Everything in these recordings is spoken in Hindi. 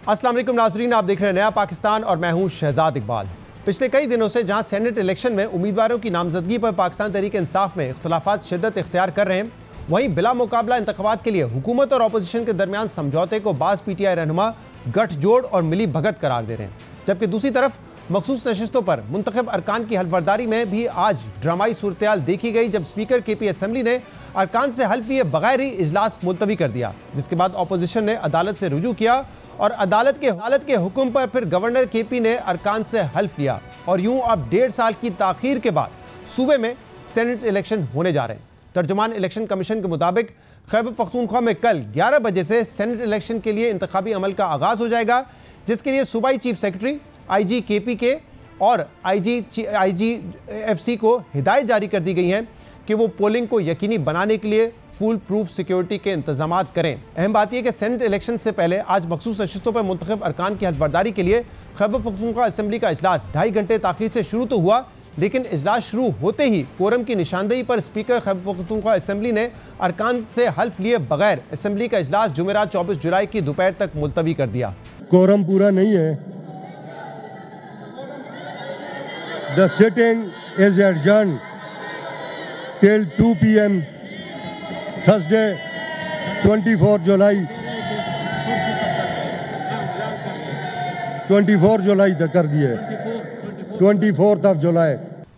अस्सलाम वालेकुम नाजरीन, आप देख रहे हैं नया पाकिस्तान और मैं हूं शहजाद इकबाल। पिछले कई दिनों से जहां सेनेट इलेक्शन में उम्मीदवारों की नामजदगी पर पाकिस्तान तहरीक इंसाफ में इख्तलाफात शिद्दत इख्तियार कर रहे हैं, वहीं बिला मुकाबला इंतखाबात के लिए हुकूमत और अपोजिशन के दरमियान समझौते को बाज़ PTI रहनुमा गठजोड़ और मिली भगत करार दे रहे हैं। जबकि दूसरी तरफ मखसूस नशिस्तों पर मुंतखब अरकान की हल्फबर्दारी में भी आज ड्रामाई सूरत देखी गई, जब स्पीकर KP असम्बली ने अरकान से हल्फ लिए बगैर ही इजलास मुलतवी कर दिया, जिसके बाद अपोजिशन ने अदालत से रुजू किया और अदालत के हुक्म पर फिर गवर्नर KP ने अरकान से हल्फ लिया और यूं अब 1.5 साल की ताखीर के बाद सूबे में सेनेट इलेक्शन होने जा रहे हैं। तर्जुमान इलेक्शन कमीशन के मुताबिक खैबर पख्तूनख्वा में कल 11 बजे से सेनेट इलेक्शन के लिए इंतखाबी अमल का आगाज हो जाएगा, जिसके लिए सूबाई चीफ सेक्रेटरी IG KPK और IGFC को हिदायत जारी कर दी गई हैं कि वो पोलिंग को यकीनी बनाने के लिए फुल प्रूफ सिक्योरिटी के इंतजाम करें। अहम बात यह कि सेनेट इलेक्शन से पहले आज मखसूस नशिस्तों पर मुंतखब अरकान की हल्फबर्दारी के लिए खैबर पख्तूनख्वा असम्बली का इजलास 2.5 घंटे ताखीर से शुरू तो हुआ, लेकिन इजलास शुरू होते ही कोरम की निशानदेही पर स्पीकर खैबर पख्तूनख्वा असम्बली ने अरकान से हल्फ लिए बगैर असम्बली का इजलास जुमेरात 24 जुलाई की दोपहर तक मुलतवी कर दिया। कोरम पूरा नहीं है। The sitting is adjourned till 2 PM Thursday 24 जुलाई तक कर दिए, 24 जुलाई।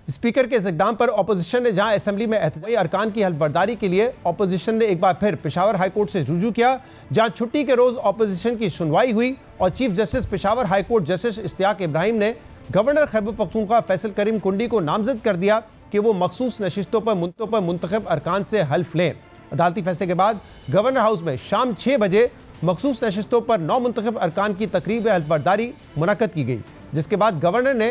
स्पीकर के इस इक़दाम पर अपोजिशन ने जहां असेंबली में एहतजाजी अरकान की हल्फबर्दारी के लिए अपोजिशन ने एक बार फिर पेशावर हाई कोर्ट से रुजू किया, जहां छुट्टी के रोज अपोजिशन की सुनवाई हुई और chief justice Peshawar high court justice Ishtiaq Ibrahim ने गवर्नर खैबर पख्तूनख्वा फैसल करीम कुंडी को नामजद कर दिया कि वो मखसूस नशिस्तों पर मुंतखब अरकान से हल्फ लें। अदालती फैसले के बाद गवर्नर हाउस में शाम 6 बजे मखसूस नशिस्तों पर 9 मुंतखब अरकान की तकरीब हल्फबर्दारी मुनक्कद की गई, जिसके बाद गवर्नर ने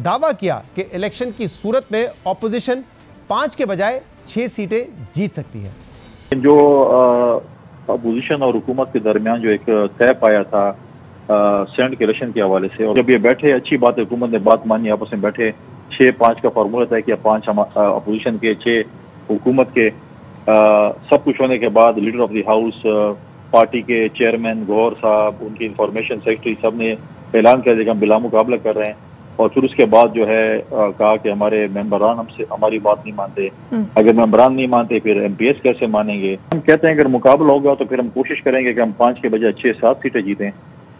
दावा किया कि इलेक्शन की सूरत में अपोजिशन 5 के बजाय 6 सीटें जीत सकती है। जो अपोजिशन और हुकूमत के दरमियान जो एक तय पाया था सेनेट के इलेक्शन के हवाले से, और जब ये बैठे, अच्छी बात है, हुकूमत ने बात मानी, आपस में बैठे, 6-5 का फार्मूला था कि 5 अपोजिशन के, 6 हुकूमत के। सब कुछ होने के बाद leader of the house, party के चेयरमैन गौहर साहब, उनकी इंफॉर्मेशन सेक्रेटरी, सब ने ऐलान कर दिया कि हम बिला मुकाबला कर रहे हैं। और फिर उसके बाद जो है कहा कि हमारे मेंबरान हमसे हमारी बात नहीं मानते, अगर मेंबरान नहीं मानते फिर MPS कैसे मानेंगे। हम कहते हैं अगर मुकाबला होगा तो फिर हम कोशिश करेंगे कि हम 5 के बजाय 6-7 सीटें जीतें,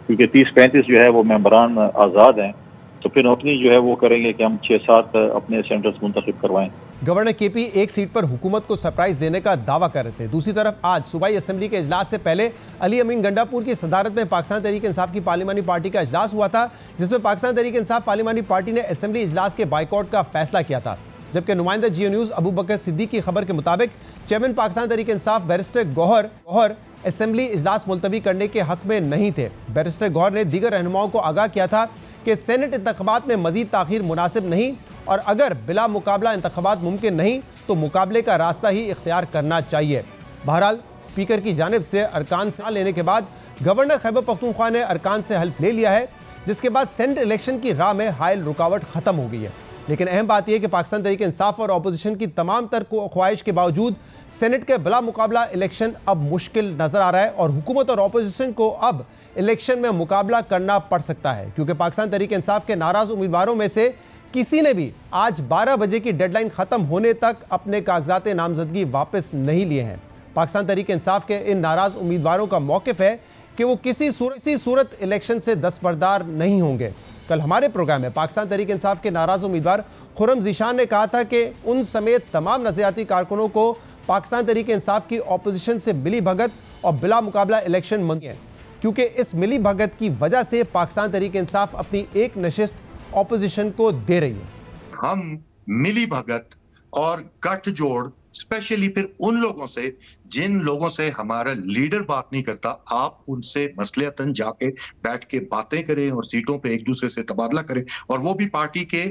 क्योंकि 30-35 जो है वो मेंबरान आज़ाद हैं, तो फिर अपनी जो है वो करेंगे कि हम 6-7 अपने सेंटर्स मुंतखब करवाएं। गवर्नर KP एक सीट पर हुकूमत को सरप्राइज देने का दावा कर रहे थे। दूसरी तरफ आज सूबाई असम्बली के इजलास से पहले अली अमीन गंडापुर की सदारत में पाकिस्तान तहरीक इंसाफ की पार्लिमानी पार्टी का इजलास हुआ था, जिसमें पाकिस्तान तहरीक इंसाफ पार्लिमानी पार्टी ने असम्बली इजलास के बाइकआउट का फैसला किया था। जबकि नुमाइंदा जियो न्यूज़ अबू बकर सिद्दीक की खबर के मुताबिक chairman Pakistan Tehreek Insaf barrister Gauhar assembly इजलास मुलतवी करने के हक में नहीं थे। बैरिस्टर गौहर ने दीगर रहनुमाओं को आगाह किया था कि सेनेट इंतखाबात में मजीद ताखीर मुनासिब नहीं और अगर बिला मुकाबला इंतखाबात मुमकिन नहीं तो मुकाबले का रास्ता ही इख्तियार करना चाहिए। बहरहाल स्पीकर की जानिब से अरकान से लेने के बाद गवर्नर खैबर पख्तूनख्वा ने अरकान से हल्फ ले लिया है, जिसके बाद सेनेट इलेक्शन की राह में हायल रुकावट खत्म हो गई है। लेकिन अहम बात यह कि पाकिस्तान तहरीक इंसाफ और अपोजिशन की तमाम तर ख्वाहिश के बावजूद सेनेट के बिला मुकाबला इलेक्शन अब मुश्किल नजर आ रहा है और हुकूमत और अपोजिशन को अब इलेक्शन में मुकाबला करना पड़ सकता है, क्योंकि पाकिस्तान तहरीक इंसाफ के नाराज उम्मीदवारों में से किसी ने भी आज 12 बजे की डेडलाइन खत्म होने तक अपने कागजात नामजदगी वापस नहीं लिए हैं। पाकिस्तान तहरीक इंसाफ के इन नाराज उम्मीदवारों का मौकिफ है कि वो किसी सूरत इलेक्शन से दस्तबरदार नहीं होंगे। कल हमारे प्रोग्राम में पाकिस्तान तहरीक इंसाफ के नाराज उम्मीदवार खुर्रम ज़ीशान ने कहा था कि उन समेत तमाम नज़रियाती कारकुनों को पाकिस्तान तहरीक इंसाफ की अपोजिशन से मिली भगत और बिला मुकाबला इलेक्शन मंगे, क्योंकि इस मिली भगत की वजह से पाकिस्तान तहरीक इंसाफ अपनी एक नशिस्त अपोजिशन को दे रही है। हम मिली भगत और गठजोड़ स्पेशली फिर उन लोगों से जिन लोगों से हमारा लीडर बात नहीं करता, आप उनसे मसलियतन जाके बैठ के बातें करें और सीटों पे एक दूसरे से तबादला करें, और वो भी पार्टी के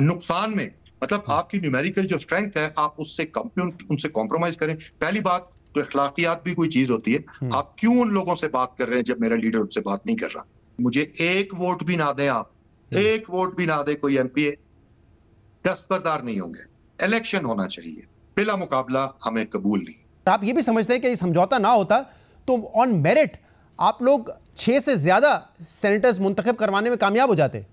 नुकसान में, मतलब आपकी न्यूमेरिकल जो स्ट्रेंथ है आप उससे उनसे कॉम्प्रोमाइज करें। पहली बात तो अखलाकियात भी कोई चीज होती है, आप क्यों उन लोगों से बात कर रहे हैं जब मेरा लीडर उनसे बात नहीं कर रहा। मुझे एक वोट भी ना दें, आप एक वोट भी ना दे कोई MPA, दस्तबरदार नहीं होंगे। इलेक्शन होना चाहिए, बिला मुकाबला हमें कबूल नहीं। आप ये भी समझते हैं कि ये समझौता ना होता तो ऑन मेरिट आप लोग 6 से ज्यादा सेनेटर्स मुंतखब करवाने में कामयाब हो जाते।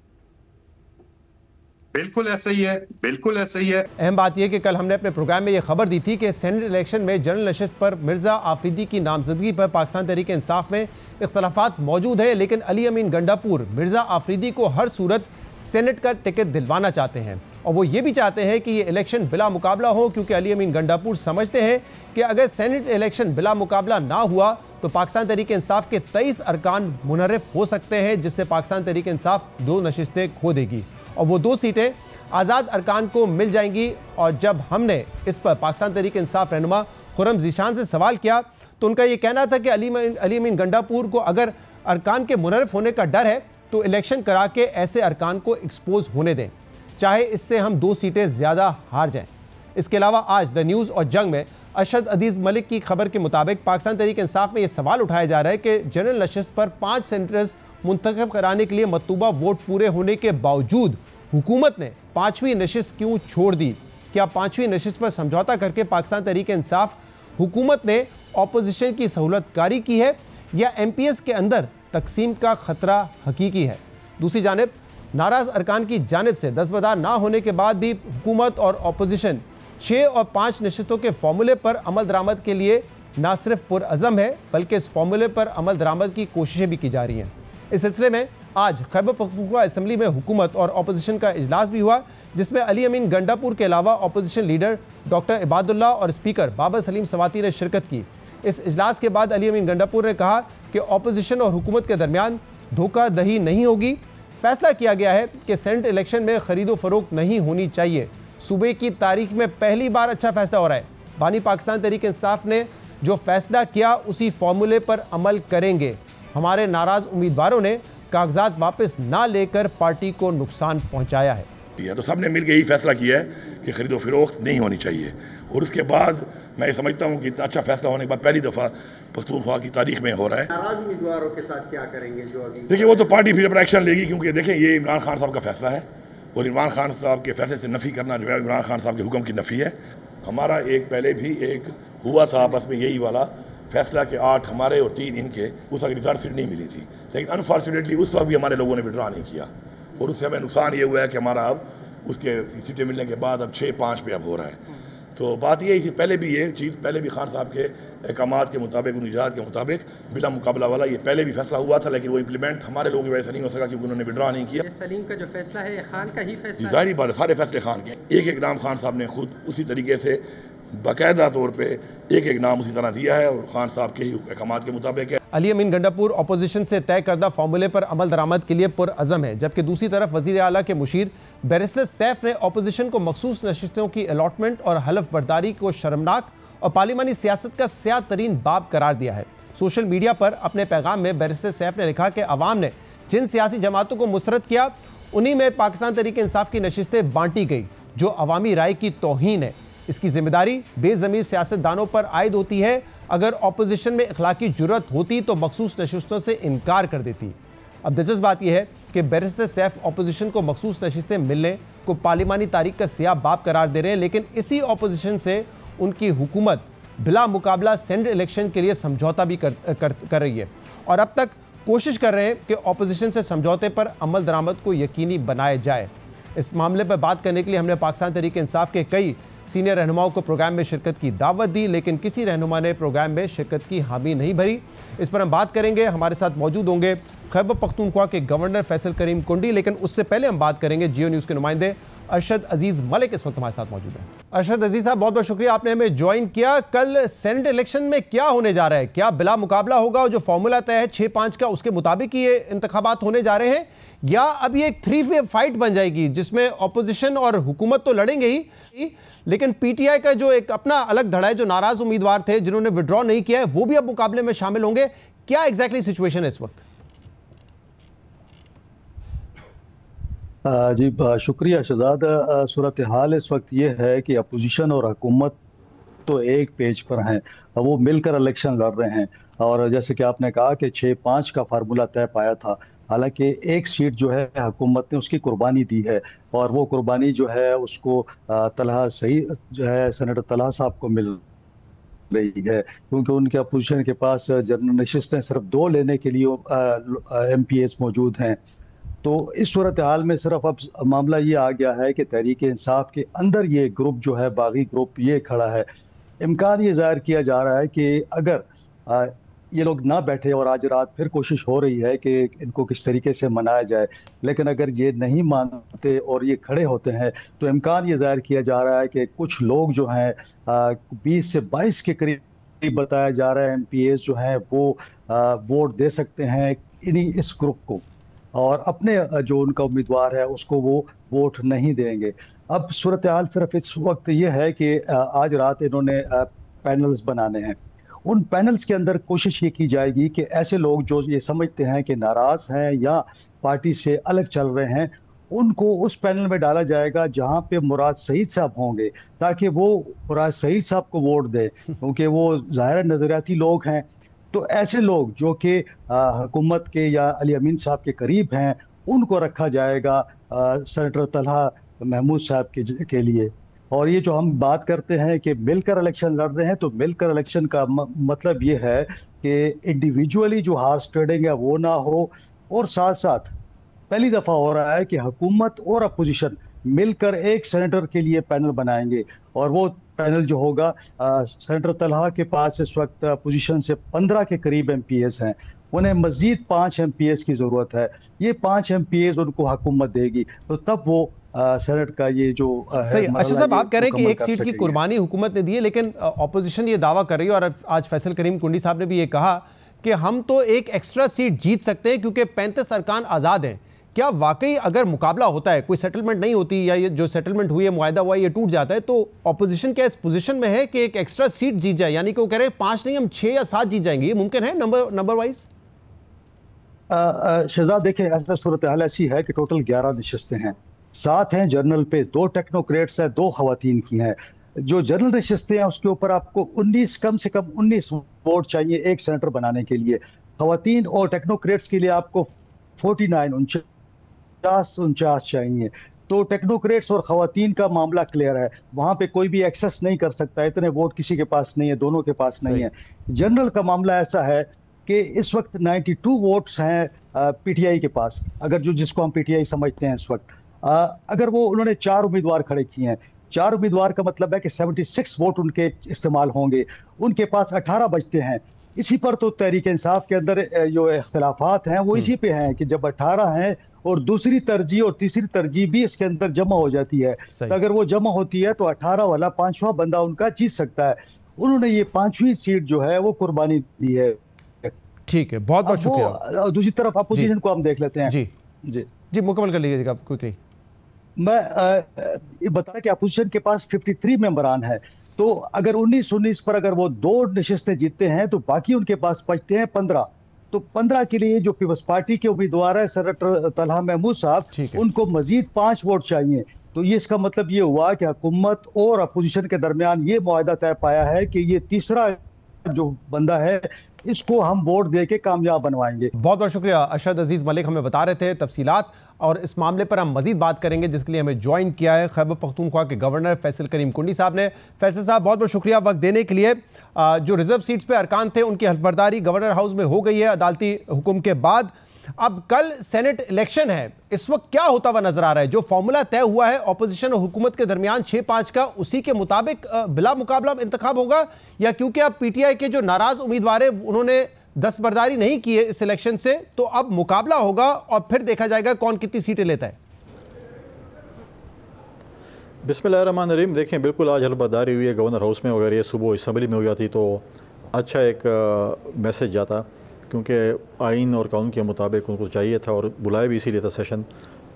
बिल्कुल ऐसा ही है, बिल्कुल ऐसा ही है। अहम बात यह कि कल हमने अपने प्रोग्राम में यह खबर दी थी कि सेनेट इलेक्शन में जनरल नशिस्त पर मिर्जा आफरीदी की नामजदगी पर पाकिस्तान तहरीक इंसाफ में इख्तलाफात मौजूद है, लेकिन अली अमीन गंडापुर मिर्जा आफरीदी को हर सूरत सेनेट का टिकट दिलवाना चाहते हैं और वो ये भी चाहते हैं कि ये इलेक्शन बिला मुकाबला हो, क्योंकि अली अमीन गंडापुर समझते हैं कि अगर सेनेट इलेक्शन बिला मुकाबला ना हुआ तो पाकिस्तान तहरीक इंसाफ के 23 अरकान मुनर्रिफ हो सकते हैं, जिससे पाकिस्तान तहरीक इंसाफ 2 नशिस्तें खो देगी और वो 2 सीटें आज़ाद अरकान को मिल जाएंगी। और जब हमने इस पर पाकिस्तान तहरीक इंसाफ रहनुमा खुर्रम ज़ीशान से सवाल किया तो उनका ये कहना था कि अली अमीन गंडापुर को अगर अरकान के मुनर्रिफ होने का डर है तो इलेक्शन करा के ऐसे अरकान को एक्सपोज होने दें, चाहे इससे हम 2 सीटें ज़्यादा हार जाएं। इसके अलावा आज द न्यूज़ और जंग में अरशद अजीज़ मलिक की खबर के मुताबिक पाकिस्तान तहरीक इंसाफ में यह सवाल उठाया जा रहा है कि जनरल नशिस्त पर 5 सेनेटर्स मुंतखब कराने के लिए मतलूबा वोट पूरे होने के बावजूद हुकूमत ने 5वीं नशिस्त क्यों छोड़ दी। क्या 5वीं नशिस्त पर समझौता करके पाकिस्तान तहरीक इंसाफ हुकूमत ने अपोजिशन की सहूलतकारी की है या MPS के अंदर तकसीम का खतरा हकीकी है। दूसरी जानिब नाराज अरकान की जानिब से दस्तबरदार ना होने के बाद भी हुकूमत और अपोजिशन 6 और 5 नशिस्तों के फार्मूले पर अमल दरामद के लिए ना सिर्फ पुरअज़म है बल्कि इस फार्मूले पर अमल दरामद की कोशिशें भी की जा रही हैं। इस सिलसिले में आज खैबर पख्तूनख्वा असम्बली में हुकूमत और अपोजिशन का इजलास भी हुआ, जिसमें अली अमीन गंडापुर के अलावा अपोजिशन लीडर डॉक्टर इबादुल्लाह और स्पीकर बाबर सलीम सवाती ने शिरकत की। इस इजलास के बाद अली अमीन गंडापुर ने कहा कि अपोजिशन और हुकूमत के दरमियान धोखाधड़ी नहीं होगी। फैसला किया गया है कि सेनेट इलेक्शन में खरीदो फरोख्त नहीं होनी चाहिए। सूबे की तारीख में पहली बार अच्छा फैसला हो रहा है। बानी पाकिस्तान तहरीक इंसाफ ने जो फैसला किया उसी फॉर्मूले पर अमल करेंगे। हमारे नाराज उम्मीदवारों ने कागजात वापस ना लेकर पार्टी को नुकसान पहुंचाया है। तो सबने मिलकर यही फैसला किया है कि खरीदो फरोख्त नहीं होनी चाहिए और उसके बाद मैं ये समझता हूँ कि अच्छा फैसला होने के बाद पहली दफ़ा पख्तूनख्वा की तारीख में हो रहा है। नाराज उम्मीदवारों के साथ क्या करेंगे जो अभी? देखिए वो तो पार्टी फिर अपना एक्शन लेगी, क्योंकि देखें ये इमरान खान साहब का फैसला है और इमरान खान साहब के फैसले से नफ़ी करना जो है इमरान खान साहब के हुक्म की नफ़ी है। हमारा एक पहले भी एक हुआ था आपस में यही वाला फैसला के 8 हमारे और 3 इनके, उस वक्त रिजर्व सीट नहीं मिली थी, लेकिन अनफॉर्चुनेटली उस वक्त भी हमारे लोगों ने विड्रॉ नहीं किया और उससे हमें नुकसान ये हुआ है कि हमारा अब उसके सीटें मिलने के बाद अब 6-5 पे अब हो रहा है। तो बात यही थी, पहले भी ये चीज़ पहले भी खान साहब के अहकामात के मुताबिक उन इजाज़त के मुताबिक बिला मुकाबला वाला ये पहले भी फैसला हुआ था, लेकिन वो इम्प्लीमेंट हमारे लोगों की वजह से नहीं हो सका क्योंकि उन्होंने विड्रॉ नहीं किया। सलीम का जो फैसला है खान का ही फैसला है। जाहिर बात है सारे फैसले खान के, एक नाम खान साहब ने खुद उसी तरीके से बाकायदा तौर पे एक नाम उसी तरह दिया है और खान साहब के ही अहकामात के मुताबिक है। अली अमीन गंडापुर अपोजिशन से तय करदा फार्मूले पर अमल दरामद के लिए पुरअज़म है, जबकि दूसरी तरफ वज़ीर आला के मुशीर बैरिस्टर सैफ ने अपोजिशन को मखसूस नशिस्तों की अलॉटमेंट और हलफ बर्दारी को शर्मनाक और पार्लिमानी सियासत का स्याह तरीन बाब करार दिया है। सोशल मीडिया पर अपने पैगाम में बैरिस्टर सैफ ने लिखा कि अवाम ने जिन सियासी जमातों को मुसरत किया उन्हीं में पाकिस्तान तहरीक इंसाफ की नशिस्तें बांटी गई, जो अवामी राय की तौहीन है। इसकी जिम्मेदारी बेज़मीर सियासतदानों पर आयद होती है। अगर अपोजिशन में इखलाकी जुर्रत होती तो मखसूस नशिस्तों से इनकार कर देती। अब दिलचस्प बात यह है कि बैरिस्टर सैफ अपोजिशन को मखसूस नशिस्तें मिलने को पार्लिमानी तारीख का सियाह बाब करार दे रहे हैं, लेकिन इसी अपोजिशन से उनकी हुकूमत बिला मुकाबला सेनेट इलेक्शन के लिए समझौता भी कर रही है और अब तक कोशिश कर रहे हैं कि अपोजिशन से समझौते पर अमल दरामद को यकीनी बनाया जाए। इस मामले पर बात करने के लिए हमने पाकिस्तान तहरीक इंसाफ के कई सीनियर रहनुमाओं को प्रोग्राम में शिरकत की दावत दी, लेकिन किसी रहनुमा ने प्रोग्राम में शिरकत की हामी नहीं भरी। इस पर हम बात करेंगे। हमारे साथ मौजूद होंगे खैबर पख्तूनख्वा के गवर्नर फैसल करीम कुंडी, लेकिन उससे पहले हम बात करेंगे जियो न्यूज़ के नुमाइंदे अरशद अजीज़ मलिक इस वक्त हमारे साथ मौजूद हैं। अरशद अजीज़ साहब, बहुत बहुत शुक्रिया आपने हमें ज्वाइन किया। कल सेनेट इलेक्शन में क्या होने जा रहा है? क्या बिला मुकाबला होगा और जो फॉर्मूला तय है 6-5 का उसके मुताबिक ये इंतखाबात होने जा रहे हैं, या अब ये एक 3-वे फाइट बन जाएगी जिसमें अपोजिशन और हुकूमत तो लड़ेंगे ही, लेकिन पीटीआई का जो एक अपना अलग धड़ा है, जो नाराज उम्मीदवार थे जिन्होंने विड्रॉ नहीं किया है, वो भी अब मुकाबले में शामिल होंगे? क्या एग्जैक्टली सिचुएशन है इस वक्त? जी शुक्रिया शहजाद। सूरत हाल इस वक्त ये है कि अपोजिशन और हुकूमत तो एक पेज पर हैं, वो मिलकर इलेक्शन लड़ रहे हैं और जैसे कि आपने कहा कि 6-5 का फार्मूला तय पाया था, हालांकि एक सीट जो है हुकूमत ने उसकी कुर्बानी दी है और वो कुर्बानी जो है उसको तलहा सही जो है सेनेटर तलहा साहब को मिल रही है, क्योंकि उनके अपोजिशन के पास जनरल नशिस्तें सिर्फ 2 लेने के लिए MPs मौजूद हैं। तो इस सूरत हाल में सिर्फ अब मामला ये आ गया है कि तहरीक इंसाफ के अंदर ये ग्रुप जो है, बागी ग्रुप ये खड़ा है। इम्कान ये जाहिर किया जा रहा है कि अगर ये लोग ना बैठे, और आज रात फिर कोशिश हो रही है कि इनको किस तरीके से मनाया जाए, लेकिन अगर ये नहीं मानते और ये खड़े होते हैं तो इम्कान ये जाहिर किया जा रहा है कि कुछ लोग जो हैं 20 से 22 के करीब बताया जा रहा है MPs जो हैं वो वोट दे सकते हैं इस ग्रुप को, और अपने जो उनका उम्मीदवार है उसको वो वोट नहीं देंगे। अब सूरत हाल सिर्फ इस वक्त ये है कि आज रात इन्होंने पैनल्स बनाने हैं। उन पैनल्स के अंदर कोशिश ये की जाएगी कि ऐसे लोग जो ये समझते हैं कि नाराज हैं या पार्टी से अलग चल रहे हैं, उनको उस पैनल में डाला जाएगा जहां पे मुराद सईद साहब होंगे, ताकि वो मुराद सईद साहब को वोट दे, क्योंकि वो ज़ाहिर नज़रियाती लोग हैं। तो ऐसे लोग जो कि हुकूमत के या अली अमीन साहब के करीब हैं, उनको रखा जाएगा सेनेटर तलहा महमूद साहब के लिए। और ये जो हम बात करते हैं कि मिलकर इलेक्शन लड़ रहे हैं, तो मिलकर इलेक्शन का मतलब ये है कि इंडिविजुअली जो हार्स ट्रेडिंग है वो ना हो, और साथ साथ पहली दफ़ा हो रहा है कि हुकूमत और अपोजिशन मिलकर एक सेनेटर के लिए पैनल बनाएंगे, और वो पैनल जो होगा सेनेटर तलहा के पास इस वक्त अपोजिशन से 15 के करीब MPs हैं, उन्हें मजीद 5 MPs की ज़रूरत है। ये 5 MPs उनको हुकूमत देगी, तो तब वो सेनेट का ये जो सही। अच्छा साहब, आप कह रहे हैं कि एक सीट की कुर्बानी हुकूमत ने दी है, लेकिन ऑपोजिशन ये दावा कर रही है, और आज फैसल करीम कुंडी साहब ने भी ये कहा कि हम तो एक एक्स्ट्रा सीट जीत सकते हैं क्योंकि 35 अरकान आज़ाद हैं। क्या वाकई अगर मुकाबला होता है, कोई सेटलमेंट नहीं होती, या ये जो सेटलमेंट हुई है, मुआहदा हुआ है, ये टूट जाता है, तो ऑपोजिशन क्या इस पोजीशन में है कि एक एक्स्ट्रा सीट जीत जाए? यानी कि वो कह रहे हैं 5 नहीं, हम 6 या 7 जीत जाएंगे। ये मुमकिन है नंबर वाइज? शहजाद, देखें, ऐसा सूरत हाल ऐसी है कि टोटल 11 नशिस्तें हैं, 7 हैं जनरल पे, 2 टेक्नोक्रेट्स हैं, 2 खवातीन की हैं। जो जनरल नशिस्तें हैं उसके ऊपर आपको 19 कम से कम 19 वोट चाहिए एक सेनेटर बनाने के लिए। खवातीन और टेक्नोक्रेट्स के लिए आपको 49 चाहिए। तो टेक्नोक्रेट्स और खवातीन का मामला क्लियर है, वहां पे कोई भी एक्सेस नहीं कर सकता, इतने वोट किसी के पास नहीं है, दोनों के पास नहीं है। जनरल का मामला ऐसा है कि इस वक्त 92 वोट्स हैं PTI के पास, अगर जिसको हम PTI समझते हैं इस वक्त। अगर वो उन्होंने 4 उम्मीदवार खड़े किए हैं, 4 उम्मीदवार का मतलब है कि 76 वोट उनके इस्तेमाल होंगे, उनके पास 18 बचते हैं। इसी पर तो तहरीक इंसाफ के अंदर जो इख्तिलाफात हैं वो इसी पे हैं कि जब 18 हैं और दूसरी तरजीह और तीसरी तरजीह भी इसके अंदर जमा हो जाती है, तो अगर वो जमा होती है तो 18 वाला 5वां बंदा उनका जीत सकता है। उन्होंने ये 5वीं सीट जो है वो कुर्बानी दी है। ठीक है, बहुत बहुत शुक्रिया। दूसरी तरफ अपोजिशन को हम देख लेते हैं। जी जी जी, मुकम्मल कर लीजिएगा क्विकली। मैं बता कि अपोजिशन के पास 53 मेंबरान है, तो अगर 19-19 पर अगर वो 2 नशिस्तें जीतते हैं तो बाकी उनके पास बचते हैं 15। तो 15 के लिए जो पीपल्स पार्टी के उम्मीदवार है सेनेटर तलहा महमूद साहब, उनको मजीद 5 वोट चाहिए। तो ये इसका मतलब ये हुआ कि हुकूमत और अपोजिशन के दरमियान ये मुआहदा तय पाया है कि ये तीसरा जो बंदा है इसको हम वोट दे के कामयाब बनवाएंगे। बहुत बहुत शुक्रिया। अरशद अजीज मलिक हमें बता रहे थे तफसीलात, और इस मामले पर हम मजीद बात करेंगे, जिसके लिए हमें ज्वाइन किया है खैबर पख्तूनख्वा के गवर्नर फैसल करीम कुंडी साहब ने। फैसल साहब, बहुत बहुत शुक्रिया वक्त देने के लिए। जो रिजर्व सीट्स पे अरकान थे उनकी हल्फबर्दारी गवर्नर हाउस में हो गई है अदालती हुक्म के बाद। अब कल सेनेट इलेक्शन है, इस वक्त क्या होता हुआ नजर आ रहा है? जो फॉर्मूला तय हुआ है ऑपोजिशन और हुकूमत के दरमियान 6-5 का, उसी के मुताबिक बिला मुकाबला इंतखाब होगा, या क्योंकि अब PTI के जो नाराज उम्मीदवार है उन्होंने दस्तबरदारी नहीं की है इस इलेक्शन से, तो अब मुकाबला होगा और फिर देखा जाएगा कौन कितनी सीटें लेता है? बिस्मिल्लाहिर्रहमानिर्रहीम। देखें, बिल्कुल आज हल्फबर्दारी हुई है गवर्नर हाउस में, अगर ये सुबह असम्बली में हो जाती तो अच्छा एक मैसेज जाता, क्योंकि आइन और कानून के मुताबिक उनको चाहिए था, और बुलाया भी इसीलिए था सेशन।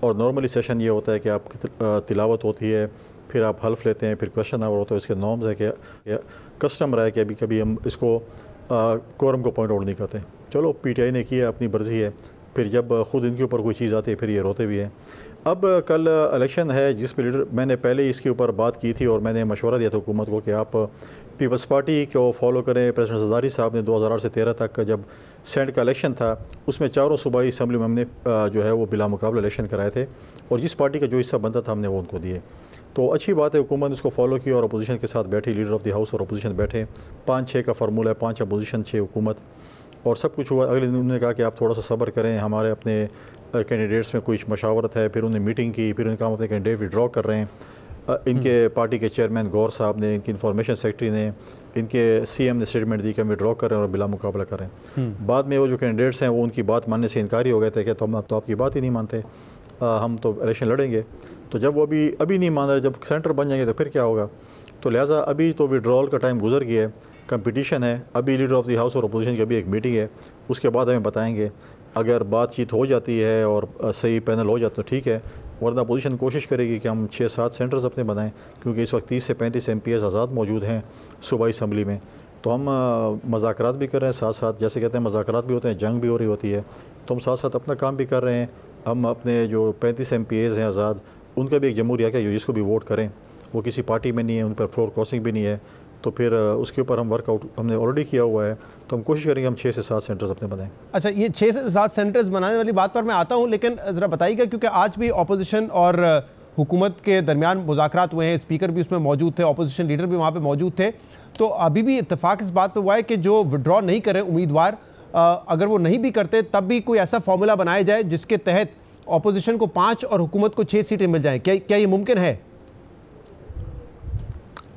और नॉर्मली सेशन ये होता है कि आपकी तिलावत होती है, फिर आप हल्फ लेते हैं, फिर क्वेश्चन आवर होता है। इसके नॉर्म्स है कि कस्टम रहा है कि अभी कभी हम इसको कोरम को पॉइंट आउट नहीं करते। चलो, PTI ने किया, अपनी मर्ज़ी है, फिर जब ख़ुद इनके ऊपर कोई चीज़ आती है फिर ये रोते भी हैं। अब कल इलेक्शन है जिसमें लीडर, मैंने पहले ही इसके ऊपर बात की थी और मैंने मशवरा दिया था हुकूमत को कि आप पीपल्स पार्टी को फॉलो करें। प्रेसिडेंट ज़रदारी साहब ने 2008 से 13 तक जब सेनेट का इलेक्शन था उसमें चारों सूबाई असम्बली में हमने जो है वो बिला मुकाबला इलेक्शन कराए थे, और जिस पार्टी का जो हिस्सा बनता था हमने वो उनको दिए। तो अच्छी बात है, हुकूमत ने उसको फॉलो किया और अपोजिशन के साथ बैठी, लीडर ऑफ द हाउस और अपोजिशन बैठे, 5-6 का फार्मूला है, 5 अपोजिशन 6 हुकूमत, और सब कुछ हुआ। अगले दिन उन्होंने कहा कि आप थोड़ा सा सब्र करें, हमारे अपने कैंडिडेट्स में कुछ मशावरत है। फिर उन्होंने मीटिंग की, फिर उन्होंने कहा अपने कैंडिडेट विड्रॉ कर रहे हैं। इनके पार्टी के चेयरमैन गौर साहब ने, इनकी इंफॉर्मेशन सेक्रेटरी ने, इनके सीएम ने स्टेटमेंट दी कि हम विड्रॉ कर रहे हैं और बिला मुकाबला कर रहे हैं। बाद में वो जो कैंडिडेट्स हैं वो उनकी बात मानने से इनकारी हो गए थे कि तो हम तो आपकी बात ही नहीं मानते, हम तो इलेक्शन लड़ेंगे। तो जब वो अभी नहीं मान रहे, जब सेंटर बन जाएंगे तो फिर क्या होगा। तो लिहाजा अभी तो विड्रॉल का टाइम गुजर गया है, कंपटीशन है। अभी लीडर ऑफ द हाउस और अपोजिशन की अभी एक मीटिंग है, उसके बाद हमें बताएंगे। अगर बातचीत हो जाती है और सही पैनल हो जाता तो ठीक है, वरना अपोजिशन कोशिश करेगी कि हम 6-7 सेंटर्स अपने बनाएं, क्योंकि इस वक्त 30 से 35 MPs आज़ाद मौजूद हैं सूबाई असम्बली में। तो हम मज़ाकरात भी कर रहे हैं साथ साथ, जैसे कहते हैं मज़ाकरात भी होते हैं, जंग भी हो रही होती है, तो हम साथ साथ अपना काम भी कर रहे हैं। हम अपने जो 35 MPs हैं आज़ाद, उनका भी एक जमहूरिया का जिसको भी वोट करें, वो किसी पार्टी में नहीं है, उन पर फ्लोर क्रॉसिंग भी नहीं है, तो फिर उसके ऊपर हम वर्कआउट हमने ऑलरेडी किया हुआ है। तो हम कोशिश करेंगे हम 6 से 7 सेंटर्स अपने बनाएं। अच्छा, ये 6 से 7 सेंटर्स बनाने वाली बात पर मैं आता हूँ, लेकिन ज़रा बताइएगा, क्योंकि आज भी अपोजिशन और हुकूमत के दरमियान मुज़ाकरात हुए हैं, स्पीकर भी उसमें मौजूद थे, अपोजिशन लीडर भी वहाँ पर मौजूद थे। तो अभी भी इत्तेफाक इस बात पर हुआ है कि जो विड्रॉ नहीं कर रहे उम्मीदवार, अगर वो नहीं भी करते तब भी कोई ऐसा फॉर्मूला बनाया जाए जिसके तहत अपोजिशन को 5 और हुकूमत को 6 सीटें मिल जाएं। क्या ये मुमकिन है?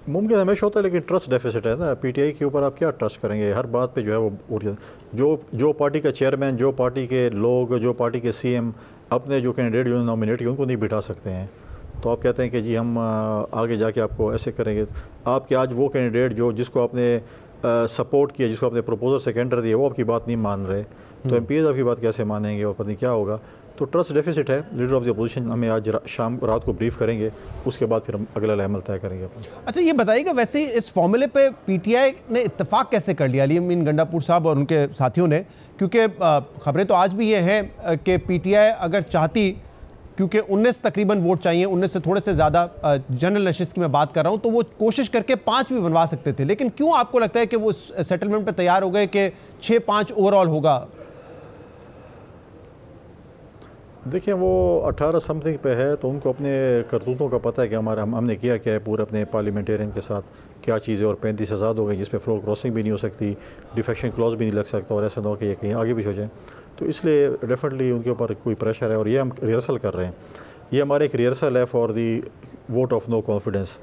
मुमकिन हमेशा होता है, लेकिन ट्रस्ट डेफिसिट है ना। पीटीआई के ऊपर आप क्या ट्रस्ट करेंगे, हर बात पे जो है वो जो पार्टी का चेयरमैन, जो पार्टी के लोग, जो पार्टी के सीएम अपने जो कैंडिडेट जो नॉमिनेट किए उनको नहीं बिठा सकते हैं। तो आप कहते हैं कि जी हम आगे जाके आपको ऐसे करेंगे। आपके आज वो कैंडिडेट जिसको आपने सपोर्ट किया, जिसको आपने प्रपोजल से टेंडर दिया, वो आपकी बात नहीं मान रहे, तो एमपीएस आपकी बात कैसे मानेंगे और पता नहीं क्या होगा। तो ट्रस्ट डेफिसिट है। लीडर ऑफ द अपोजिशन हमें आज रात को ब्रीफ करेंगे, उसके बाद फिर हम अगला अमल तय करेंगे। अच्छा, ये बताइएगा वैसे इस फॉर्मूले पे पीटीआई ने इत्तेफाक कैसे कर लिया, अली अमीन गंडापुर साहब और उनके साथियों ने? क्योंकि खबरें तो आज भी ये हैं कि पीटीआई अगर चाहती, क्योंकि 19 तकरीबन वोट चाहिए, 19 से थोड़े से ज़्यादा जनरल नशिस्त की मैं बात कर रहा हूँ, तो वो कोशिश करके 5 भी बनवा सकते थे। लेकिन क्यों आपको लगता है कि वो सेटलमेंट पे तैयार हो गए कि 6-5 ओवरऑल होगा? देखिए, वो 18 समथिंग पे है, तो उनको अपने करतूतों का पता है कि हमने किया क्या है पूरे अपने पार्लियामेंटेरियन के साथ, क्या चीज़ें। और 35 आज़ाद हो गई, जिसमें फ्लोर क्रॉसिंग भी नहीं हो सकती, डिफेक्शन क्लॉज भी नहीं लग सकता, और ऐसा ना हो कि ये कहीं आगे भी हो जाए। तो इसलिए डेफिनेटली उनके ऊपर कोई प्रेशर है, और ये हम रिहर्सल कर रहे हैं। ये हमारा एक रिहर्सल है for the vote of no confidence.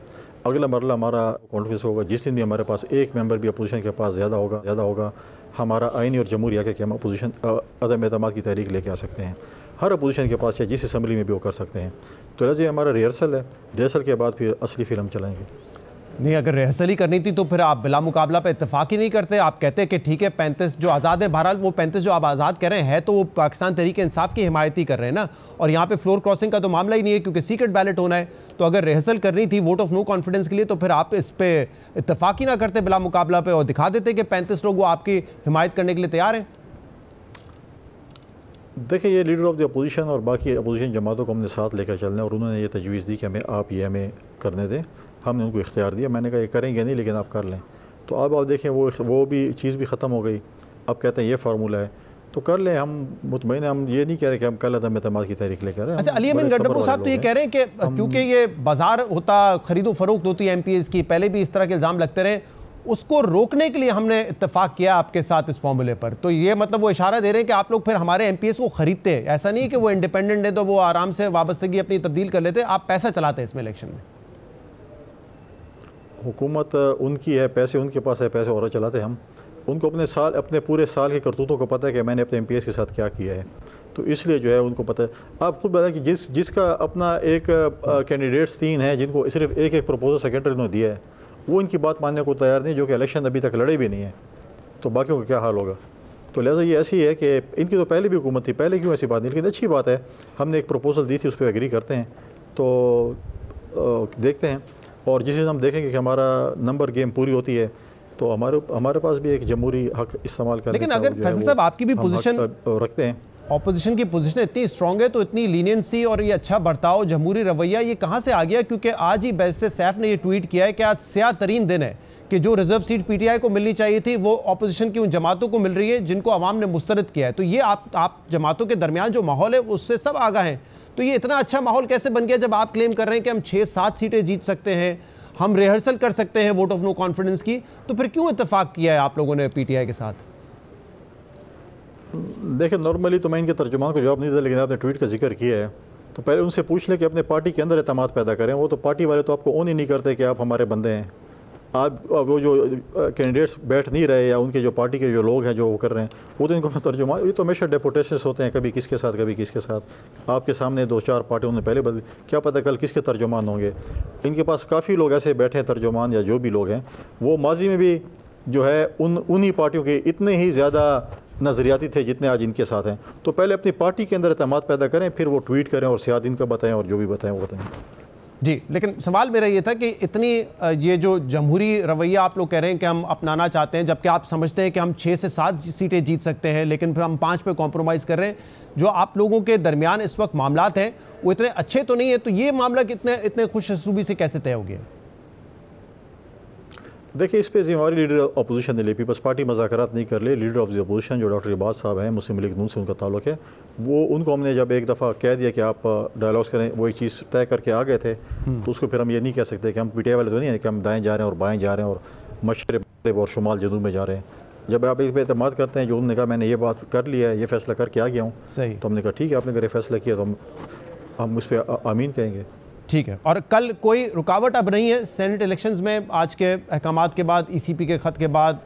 अगला मरला हमारा कॉन्फ्रेंस होगा, जिस दिन भी हमारे पास एक मेंबर भी अपोजिशन के पास ज़्यादा होगा, हमारा आईनी और जमहूरिया के कि हम अपोजिशन अदम एतमाद की तहरीक लेके आ सकते हैं। हर अपोजिशन के पास, चाहे जिस असम्बली में भी वो कर सकते हैं। तो ये हमारा रिहर्सल है, रिहर्सल के बाद फिर असली फिल्म चलाएंगे। नहीं, अगर रिहर्सल ही करनी थी तो फिर आप बिला मुकाबला पे इत्तेफाक ही नहीं करते। आप कहते कि ठीक है 35 जो आज़ाद है, बहरहाल वो 35 जो आप आज़ाद कह रहे हैं तो वो पाकिस्तान तहरीक इंसाफ की हिमायत ही कर रहे हैं ना, और यहाँ पे फ्लोर क्रॉसिंग का तो मामला ही नहीं है, क्योंकि सीक्रेट बैलेट होना है। तो अगर रिहर्सल करनी थी वोट ऑफ नो कॉन्फिडेंस के लिए, तो फिर आप इस पे इत्तेफाक ही ना करते बिला मुकाबला पे, और दिखा देते कि 35 लोग वो आपकी हिमायत करने के लिए तैयार हैं। देखिए, ये लीडर ऑफ द अपोजिशन और बाकी अपोजिशन जमातों को हमने साथ लेकर चलना है, और उन्होंने ये तजवीज़ दी कि हमें करने दें। हमने उनको इख्तियार दिया, मैंने कहा ये करेंगे नहीं, लेकिन आप कर लें। तो अब आप देखें वो भी चीज़ भी ख़त्म हो गई। अब कहते हैं ये फार्मूला है, तो कर लें। हम मुतमईन, हम ये नहीं कह रहे कि हम कल अदम एतमाद की तहरीक लेकर आए। अच्छा, अली अमीन गंडापुर साहब तो ये कह रहे हैं कि क्योंकि ये बाजार होता, खरीदो फरोख्त होती है एमपीएस की, पहले भी इस तरह के इल्ज़ाम लगते रहे, उसको रोकने के लिए हमने इत्तेफाक किया आपके साथ इस फॉर्मूले पर। तो ये मतलब वो इशारा दे रहे हैं कि आप लोग फिर हमारे एमपीएस को खरीदते हैं, ऐसा नहीं है कि वो इंडिपेंडेंट है तो वो आराम से वाबस्तगी अपनी तब्दील कर लेते, आप पैसा चलाते हैं इसमें इलेक्शन में। हुकूमत उनकी है, पैसे उनके पास है, पैसे और चलाते हम। उनको अपने पूरे साल के करतूतों को पता है कि मैंने अपने एमपीएस के साथ क्या किया है, तो इसलिए जो है उनको पता है। आप खुद बताएं कि जिसका अपना एक कैंडिडेट्स 3 हैं, जिनको सिर्फ एक प्रपोजल सेक्रेटरी उन्होंने दिया है, वो इनकी बात मानने को तैयार नहीं, जो कि इलेक्शन अभी तक लड़े भी नहीं है, तो बाकियों का क्या हाल होगा। तो लिहाजा ये ऐसी है कि इनकी तो पहले भी हुकूमत थी, पहले क्यों ऐसी बात नहीं। लेकिन अच्छी बात है, हमने एक प्रपोजल दी थी, उस पर एग्री करते हैं, तो देखते हैं। और जिस दिन हम देखेंगे कि हमारा नंबर गेम पूरी होती है, तो हमारे पास भी एक जमहूरी हक इस्तेमाल करने का। लेकिन अगर फैसल साहब आपकी भी पोजीशन रखते हैं, ऑपोजिशन की पोजीशन इतनी स्ट्रांग है, तो इतनी लीनियंसी और ये अच्छा बर्ताव, जमहूरी रवैया, ये कहाँ से आ गया? क्योंकि आज ही बैरिस्टर सैफ ने ये ट्वीट किया है कि आज स्याह तरीन दिन है कि जो रिजर्व सीट पीटीआई को मिलनी चाहिए थी वो ऑपोजिशन की उन जमातों को मिल रही है जिनको अवाम ने मुस्तरद किया है। तो ये आप जमातों के दरमियान जो माहौल है उससे सब आगाह हैं। तो ये इतना अच्छा माहौल कैसे बन गया जब आप क्लेम कर रहे हैं कि हम 6-7 सीटें जीत सकते हैं, हम रिहर्सल कर सकते हैं वोट ऑफ नो कॉन्फिडेंस की, तो फिर क्यों इत्तेफाक किया है आप लोगों ने पीटीआई के साथ? देखिए, नॉर्मली तो मैं इनके तर्जुमान को जवाब नहीं देता, लेकिन आपने ट्वीट का जिक्र किया है तो पहले उनसे पूछ लें कि अपने पार्टी के अंदर एतमाद पैदा करें। वो तो पार्टी वाले तो आपको ऑन ही नहीं करते कि आप हमारे बंदे हैं। आप वो जो कैंडिडेट्स बैठ नहीं रहे या उनके जो पार्टी के जो लोग हैं जो वो कर रहे हैं, वो तो इनको तर्जुमान, ये तो हमेशा डेपुटेशंस होते हैं, कभी किसके साथ कभी किसके साथ। आपके सामने 2-4 पार्टी उन्होंने पहले बदली, क्या पता कल किसके तर्जुमान होंगे। इनके पास काफ़ी लोग ऐसे बैठे हैं तर्जुमान या जो भी लोग हैं, वो माजी में भी जो है उन्हीं पार्टियों के इतने ही ज़्यादा नज़रियाती थे जितने आज इनके साथ हैं। तो पहले अपनी पार्टी के अंदर एतमाद पैदा करें, फिर वो ट्वीट करें और सियाद इनका बताएं और जो भी बताएं वो बताएं। जी, लेकिन सवाल मेरा ये था कि इतनी ये जो जमहूरी रवैया आप लोग कह रहे हैं कि हम अपनाना चाहते हैं, जबकि आप समझते हैं कि हम 6 से 7 सीटें जीत सकते हैं, लेकिन फिर हम 5 पे कॉम्प्रोमाइज़ कर रहे हैं। जो आप लोगों के दरमियान इस वक्त मामलात हैं वो इतने अच्छे तो नहीं है, तो ये मामला इतने खुश असलूबी से कैसे तय हो गया? देखिए, इस पे जिम्मेवारी लीडर अपोजिशन ने ली। पीपल्स पार्टी मज़ाकरात नहीं कर ले। लीडर ऑफ द अपोजिशन जो डॉक्टर इबाद साहब हैं, मुस्लिम लीग नून से उनका ताल्लुक है, वो उनको हमने जब एक दफ़ा कह दिया कि आप डायलॉग्स करें, वो एक चीज़ तय करके आ गए थे, तो उसको फिर हम ये नहीं कह सकते कि हम पीटीआई वाले तो नहीं है कि हम दाएँ जा रहे हैं और बाएँ जा रहे हैं और मशरक़ और शुमाल जनूब में जा रहे हैं। जब आप इस पर एतमाद करते हैं, जो उन्होंने कहा मैंने ये बात कर लिया है, ये फैसला करके आ गया हूँ, सही, तो हमने कहा ठीक है, आपने अगर ये फैसला किया तो हम उस पर आमीन कहेंगे। ठीक है। और कल कोई रुकावट अब नहीं है सेनेट इलेक्शंस में? आज के अहकामात के बाद, ईसीपी के ख़त के बाद,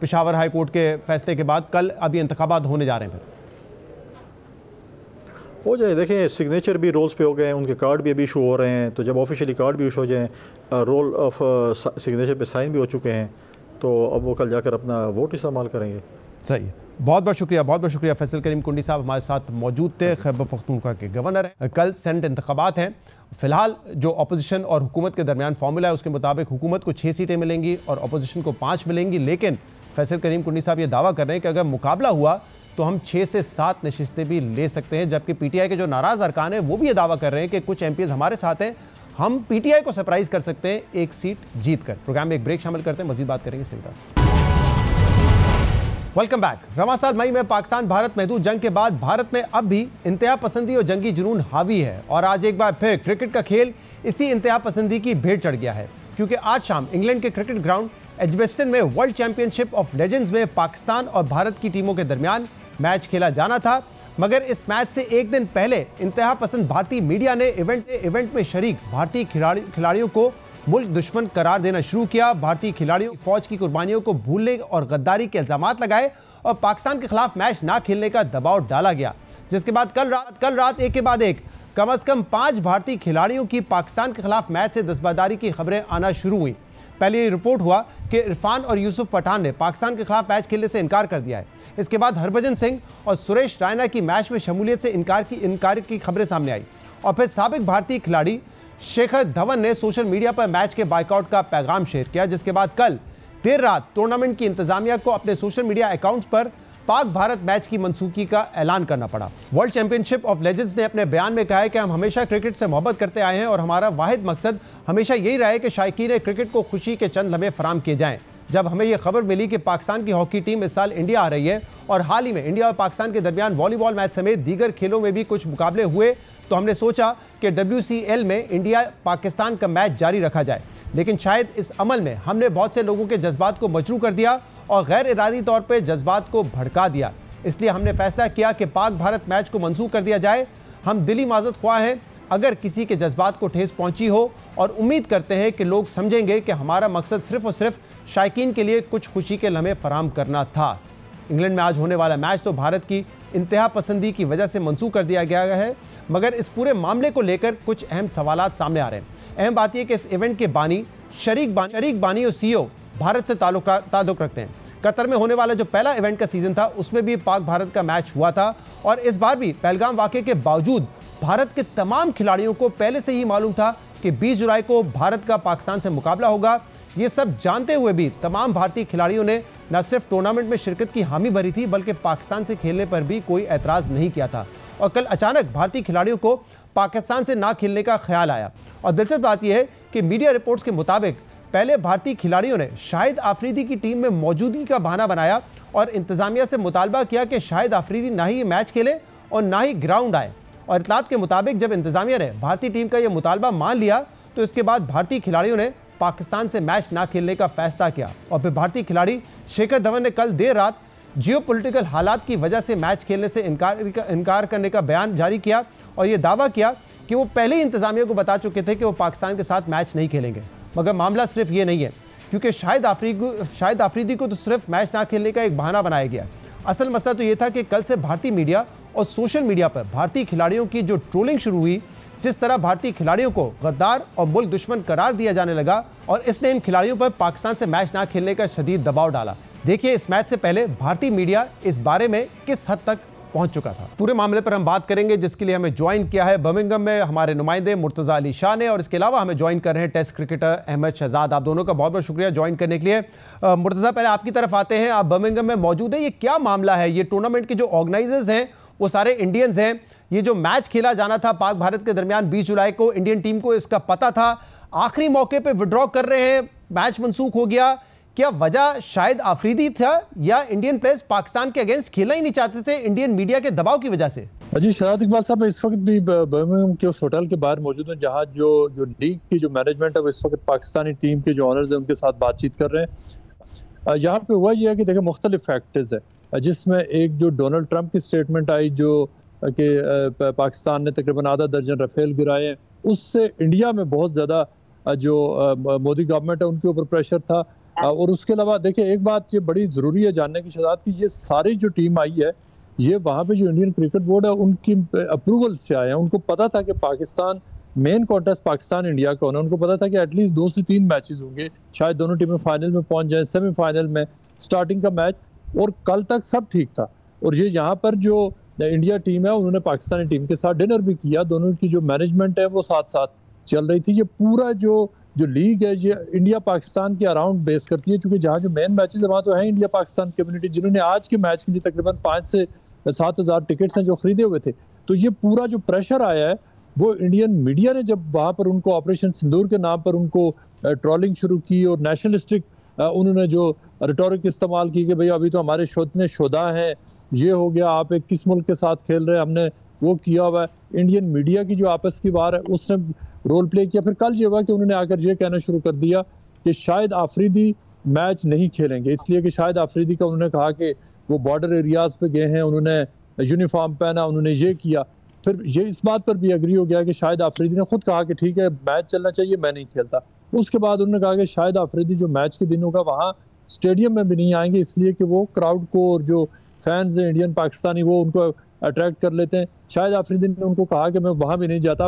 पेशावर हाई कोर्ट के फैसले के बाद कल अभी इंतखाबात होने जा रहे हैं, फिर हो जाए। देखें, सिग्नेचर भी रोल्स पे हो गए हैं, उनके कार्ड भी अभी इशू हो रहे हैं, तो जब ऑफिशियली कार्ड भी इशू हो जाएँ, रोल ऑफ सिग्नेचर पे साइन भी हो चुके हैं, तो अब वो कल जाकर अपना वोट इस्तेमाल करेंगे। सही है। बहुत बहुत शुक्रिया फैसल करीम कुंडी साहब हमारे साथ मौजूद थे, खैबर पख्तूनख्वा के गवर्नर हैं। कल सेनेट इंतखाबात हैं। फिलहाल जो अपोजिशन और हुकूमत के दरमियान फार्मूला है उसके मुताबिक हुकूमत को 6 सीटें मिलेंगी और अपोजिशन को 5 मिलेंगी, लेकिन फैसल करीम कुंडी साहब ये दावा कर रहे हैं कि अगर मुकाबला हुआ तो हम 6 से 7 नशिस्तें भी ले सकते हैं। जबकि पीटीआई के जो नाराज़ अरकान हैं वो भी ये दावा कर रहे हैं कि कुछ एमपीज़ हमारे साथ हैं, हम पीटीआई को सरप्राइज कर सकते हैं 1 सीट जीत कर। प्रोग्राम में एक ब्रेक शामिल करते हैं, मजीद बात करेंगे स्टेटस। Welcome back. रवां साल मई में पाकिस्तान भारत महदूद जंग के बाद भारत में अब भी इंतहा पसंदी और जंगी जुनून हावी है और आज एक बार फिर क्रिकेट का खेल इसी इंतहा पसंदी की भेंट चढ़ गया है, क्योंकि आज शाम इंग्लैंड के क्रिकेट ग्राउंड एजबेस्टन में वर्ल्ड चैंपियनशिप ऑफ लेजेंड्स में पाकिस्तान और भारत की टीमों के दरमियान मैच खेला जाना था। मगर इस मैच से एक दिन पहले इंतहा पसंद भारतीय मीडिया ने इवेंट में शरीक भारतीय खिलाड़ियों को मुल्क दुश्मन करार देना शुरू किया। भारतीय खिलाड़ियों फौज की कुर्बानियों को भूलने और गद्दारी के इल्जामात लगाए और पाकिस्तान के खिलाफ मैच ना खेलने का दबाव डाला गया, जिसके बाद कल रात एक के बाद एक कम से कम 5 भारतीय खिलाड़ियों की पाकिस्तान के खिलाफ मैच से दस्तबरदारी की खबरें आना शुरू हुई। पहले ये रिपोर्ट हुआ कि इरफान और यूसुफ पठान ने पाकिस्तान के खिलाफ मैच खेलने से इनकार कर दिया है। इसके बाद हरभजन सिंह और सुरेश रैना की मैच में शमूलियत से इनकार की खबरें सामने आई और फिर साबिक भारतीय खिलाड़ी शेखर धवन ने सोशल मीडिया पर मैच के बाइकआउट का पैगाम शेयर किया, जिसके बाद कल देर रात टूर्नामेंट की इंतजामिया को अपने सोशल मीडिया अकाउंट्स पर पाक भारत मैच की मनसूखी का ऐलान करना पड़ा। वर्ल्ड चैंपियनशिप ऑफ लेजेंड्स ने अपने बयान में कहा है कि हम हमेशा क्रिकेट से मोहब्बत करते आए हैं और हमारा वाहिद मकसद हमेशा यही रहा है कि शायकीन क्रिकेट को खुशी के चंद लम्हे फराम किए जाएं। जब हमें यह खबर मिली कि पाकिस्तान की हॉकी टीम इस साल इंडिया आ रही है और हाल ही में इंडिया और पाकिस्तान के दरमियान वॉलीबॉल मैच समेत दीगर खेलों में भी कुछ मुकाबले हुए, तो हमने सोचा कि WCL में इंडिया पाकिस्तान का मैच जारी रखा जाए। लेकिन शायद इस अमल में हमने बहुत से लोगों के जज्बात को मजरू कर दिया और गैर इरादी तौर पर जज्बात को भड़का दिया। इसलिए हमने फैसला किया कि पाक भारत मैच को मंसूख कर दिया जाए। हम दिली माजरत ख्वाह हैं अगर किसी के जज्बात को ठेस पहुंची हो और उम्मीद करते हैं कि लोग समझेंगे कि हमारा मकसद सिर्फ और सिर्फ शायकीन के लिए कुछ खुशी के लम्हे फराम करना था। इंग्लैंड में आज होने वाला मैच तो भारत की इंतहा पसंदी की वजह से मंसूख कर दिया गया है, मगर इस पूरे मामले को लेकर कुछ अहम सवालात सामने आ रहे हैं। अहम बात यह कि इस इवेंट के बानी शरीक बानी और CEO भारत से ताल्लुक रखते हैं। कतर में होने वाला जो पहला इवेंट का सीजन था उसमें भी पाक भारत का मैच हुआ था और इस बार भी पहलगाम वाक़े के बावजूद भारत के तमाम खिलाड़ियों को पहले से ही मालूम था कि 20 जुलाई को भारत का पाकिस्तान से मुकाबला होगा। ये सब जानते हुए भी तमाम भारतीय खिलाड़ियों ने न सिर्फ टूर्नामेंट में शिरकत की हामी भरी थी बल्कि पाकिस्तान से खेलने पर भी कोई एतराज़ नहीं किया था। और कल अचानक भारतीय खिलाड़ियों को पाकिस्तान से ना खेलने का ख्याल आया और दिलचस्प बात यह है कि मीडिया रिपोर्ट्स के मुताबिक पहले भारतीय खिलाड़ियों ने शाहिद आफरीदी की टीम में मौजूदगी का बहाना बनाया और इंतजामिया से मुतालबा किया कि शाहिद आफरीदी ना ही मैच खेले और ना ही ग्राउंड आए और इतलात के मुताबिक जब इंतजामिया ने भारतीय टीम का यह मुतालबा मान लिया तो इसके बाद भारतीय खिलाड़ियों ने पाकिस्तान से मैच ना खेलने का फैसला किया और फिर भारतीय खिलाड़ी शिखर धवन ने कल देर रात जियोपॉलिटिकल हालात की वजह से मैच खेलने से इनकार करने का बयान जारी किया और यह दावा किया कि वो पहले ही इंतजामिया को बता चुके थे कि वो पाकिस्तान के साथ मैच नहीं खेलेंगे। मगर मामला सिर्फ ये नहीं है, क्योंकि शाहिद आफरीदी को तो सिर्फ मैच ना खेलने का एक बहाना बनाया गया। असल मसला तो ये था कि कल से भारतीय मीडिया और सोशल मीडिया पर भारतीय खिलाड़ियों की जो ट्रोलिंग शुरू हुई, जिस तरह भारतीय खिलाड़ियों को गद्दार और मुल्क दुश्मन करार दिया जाने लगा और इसने इन खिलाड़ियों पर पाकिस्तान से मैच ना खेलने का शदीद दबाव डाला। देखिए इस मैच से पहले भारतीय मीडिया इस बारे में किस हद तक पहुंच चुका था। पूरे मामले पर हम बात करेंगे, जिसके लिए हमें ज्वाइन किया है बर्मिंघम में हमारे नुमाइंदे मुर्तजा अली शाह ने, और इसके अलावा हमें ज्वाइन कर रहे हैं टेस्ट क्रिकेटर अहमद शहजाद। आप दोनों का बहुत बहुत शुक्रिया ज्वाइन करने के लिए। मुर्तजा, पहले आपकी तरफ आते हैं, आप बर्मिंघम में मौजूद है, ये क्या मामला है? ये टूर्नामेंट के जो ऑर्गेनाइजर्स हैं वो सारे इंडियंस हैं। ये जो मैच खेला जाना था पाक भारत के दरमियान 20 जुलाई को, इंडियन टीम को इसका पता था, आखिरी मौके पे विड्रॉ कर रहे हैं, मैच मनसूख हो गया। क्या वजह शाहिद आफरीदी था या इंडियन प्लेयर्स पाकिस्तान के अगेंस्ट खेलना ही नहीं चाहते थे इंडियन मीडिया के दबाव की वजह से? जी शहजाद इकबाल साहब, इस वक्त भी बर्मिंघम के उस होटल के बाहर मौजूद हैं जहां जो लीग की जो मैनेजमेंट है वो इस वक्त पाकिस्तानी टीम के जो ऑनर्स हैं उनके साथ बातचीत कर रहे हैं। यहाँ पे हुआ ये है कि देखिए मुख्तलिफ फैक्टर्स है, जिसमें एक जो डोनाल्ड ट्रंप की स्टेटमेंट आई जो कि पाकिस्तान ने तकरीबन आधा दर्जन राफेल गिराए हैं, उससे इंडिया में बहुत ज़्यादा जो मोदी गवर्नमेंट है उनके ऊपर प्रेशर था। और उसके अलावा देखिए एक बात ये बड़ी ज़रूरी है जानने की शहजाद की, ये सारी जो टीम आई है ये वहाँ पे जो इंडियन क्रिकेट बोर्ड है उनकी अप्रूवल से आए हैं। उनको पता था कि Pakistan main contest Pakistan India का होना, उनको पता था कि एटलीस्ट 2 से 3 मैचेस होंगे, शायद दोनों टीमें फाइनल में पहुंच जाएं, सेमीफाइनल में स्टार्टिंग का मैच, और कल तक सब ठीक था। और ये यहाँ पर जो इंडिया टीम है उन्होंने पाकिस्तानी टीम के साथ डिनर भी किया, दोनों की जो मैनेजमेंट है वो साथ साथ चल रही थी। ये पूरा जो लीग है ये इंडिया पाकिस्तान के अराउंड बेस करती है, क्योंकि जहाँ जो मेन मैचेस है वहाँ तो है इंडिया पाकिस्तान कम्युनिटी, जिन्होंने आज के मैच के लिए तकरीबन 5 से 7 हज़ार टिकट्स हैं जो खरीदे हुए थे। तो ये पूरा जो प्रेशर आया है वो इंडियन मीडिया ने जब वहाँ पर उनको ऑपरेशन सिंदूर के नाम पर उनको ट्रोलिंग शुरू की और नेशनलिस्टिक उन्होंने जो रिटोरिक इस्तेमाल की कि भाई अभी तो हमारे इतने शोधा हैं, ये हो गया, आप एक किस मुल्क के साथ खेल रहे हैं, हमने वो किया हुआ है। इंडियन मीडिया की जो आपस की वार है उसने रोल प्ले किया। फिर कल ये हुआ कि उन्होंने आकर ये कहना शुरू कर दिया कि शाहिद आफरीदी मैच नहीं खेलेंगे, इसलिए कि शाहिद आफरीदी का उन्होंने कहा कि वो बॉर्डर एरियाज पे गए हैं, उन्होंने यूनिफॉर्म पहना, उन्होंने ये किया। फिर ये इस बात पर भी एग्री हो गया कि शाहिद आफरीदी ने खुद कहा कि ठीक है मैच चलना चाहिए, मैं नहीं खेलता। उसके बाद उन्होंने कहा कि शाहिद आफरीदी जो मैच के दिन होगा वहाँ स्टेडियम में भी नहीं आएंगे, इसलिए कि वो क्राउड को और जो फैंस हैं इंडियन पाकिस्तानी वो उनको अट्रैक्ट कर लेते हैं। शाहिद आफरीदी ने उनको कहा कि मैं वहाँ भी नहीं जाता,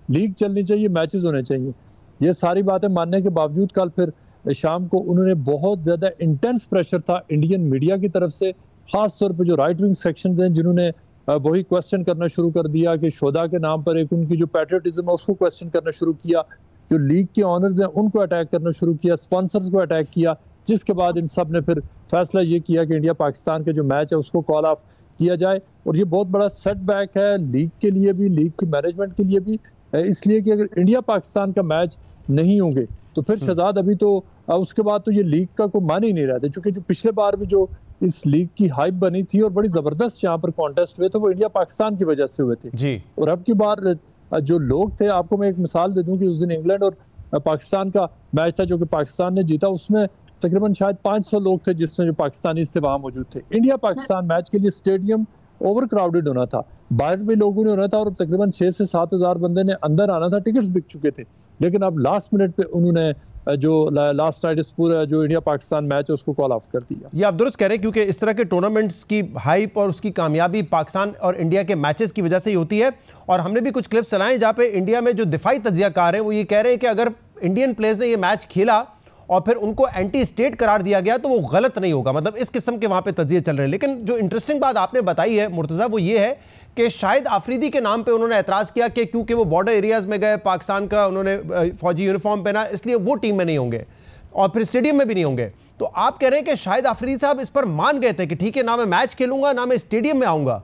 लीग चलनी चाहिए, मैचेस होने चाहिए। ये सारी बातें मानने के बावजूद कल फिर शाम को उन्होंने बहुत ज़्यादा इंटेंस प्रेशर था इंडियन मीडिया की तरफ से, ख़ास तौर पे जो राइट विंग सेक्शन हैं जिन्होंने वही क्वेश्चन करना शुरू कर दिया कि शोधा के नाम पर एक उनकी जो पैट्रियटिज्म है उसको क्वेश्चन करना शुरू किया, जो लीग के ऑनर्स हैं उनको अटैक करना शुरू किया, स्पॉन्सर्स को अटैक किया, जिसके बाद इन सब ने फिर फैसला ये किया कि इंडिया पाकिस्तान के जो मैच है उसको कॉल ऑफ किया जाए। और ये बहुत बड़ा सेटबैक है लीग के लिए भी, लीग की मैनेजमेंट के लिए भी, इसलिए कि अगर इंडिया पाकिस्तान का मैच नहीं होंगे तो फिर शहजाद अभी तो उसके बाद तो ये लीग का कोई मान ही नहीं रहता, क्योंकि जो पिछले बार भी जो इस लीग की हाइप बनी थी और बड़ी जबरदस्त यहाँ पर कॉन्टेस्ट हुए थे वो इंडिया पाकिस्तान की वजह से हुए थे जी। और अब की बार जो लोग थे, आपको मैं एक मिसाल दे दूं कि उस दिन इंग्लैंड और पाकिस्तान का मैच था जो कि पाकिस्तान ने जीता, उसमें तकरीबन शायद 500 लोग थे जिसमें जो पाकिस्तानी थे वहां मौजूद थे। इंडिया पाकिस्तान मैच के लिए स्टेडियम ओवर क्राउडेड होना था, बाहर भी लोगों ने होना था और तकरीबन 6 से 7 हज़ार बंदे ने अंदर आना था, टिकट्स बिक चुके थे। लेकिन अब लास्ट मिनट पे उन्होंने जो लास्ट नाइट पूरा जो इंडिया पाकिस्तान मैच है उसको कॉल ऑफ कर दिया। ये आप दुरुस्त कह रहे हैं, क्योंकि इस तरह के टूर्नामेंट्स की हाइप और उसकी कामयाबी पाकिस्तान और इंडिया के मैचेस की वजह से ही होती है। और हमने भी कुछ क्लिप्स चलाए जहाँ पे इंडिया में जो दिफाई तज्जियाकार हैं वो ये कह रहे हैं कि अगर इंडियन प्लेयर्स ने ये मैच खेला और फिर उनको एंटी स्टेट करार दिया गया तो वो गलत नहीं होगा, मतलब इस किस्म के वहाँ पे तज्जिए चल रहे हैं। लेकिन जो इंटरेस्टिंग बात आपने बताई है मुर्तज़ा वो ये है कि शाहिद आफरीदी के नाम पे उन्होंने एतराज़ किया कि क्योंकि वो बॉर्डर एरियाज़ में गए, पाकिस्तान का उन्होंने फौजी यूनिफॉर्म पहना, इसलिए वो टीम में नहीं होंगे और फिर स्टेडियम में भी नहीं होंगे। तो आप कह रहे हैं कि शाहिद आफरीदी साहब इस पर मान गए थे कि ठीक है ना मैं मैच खेलूंगा ना मैं स्टेडियम में आऊंगा।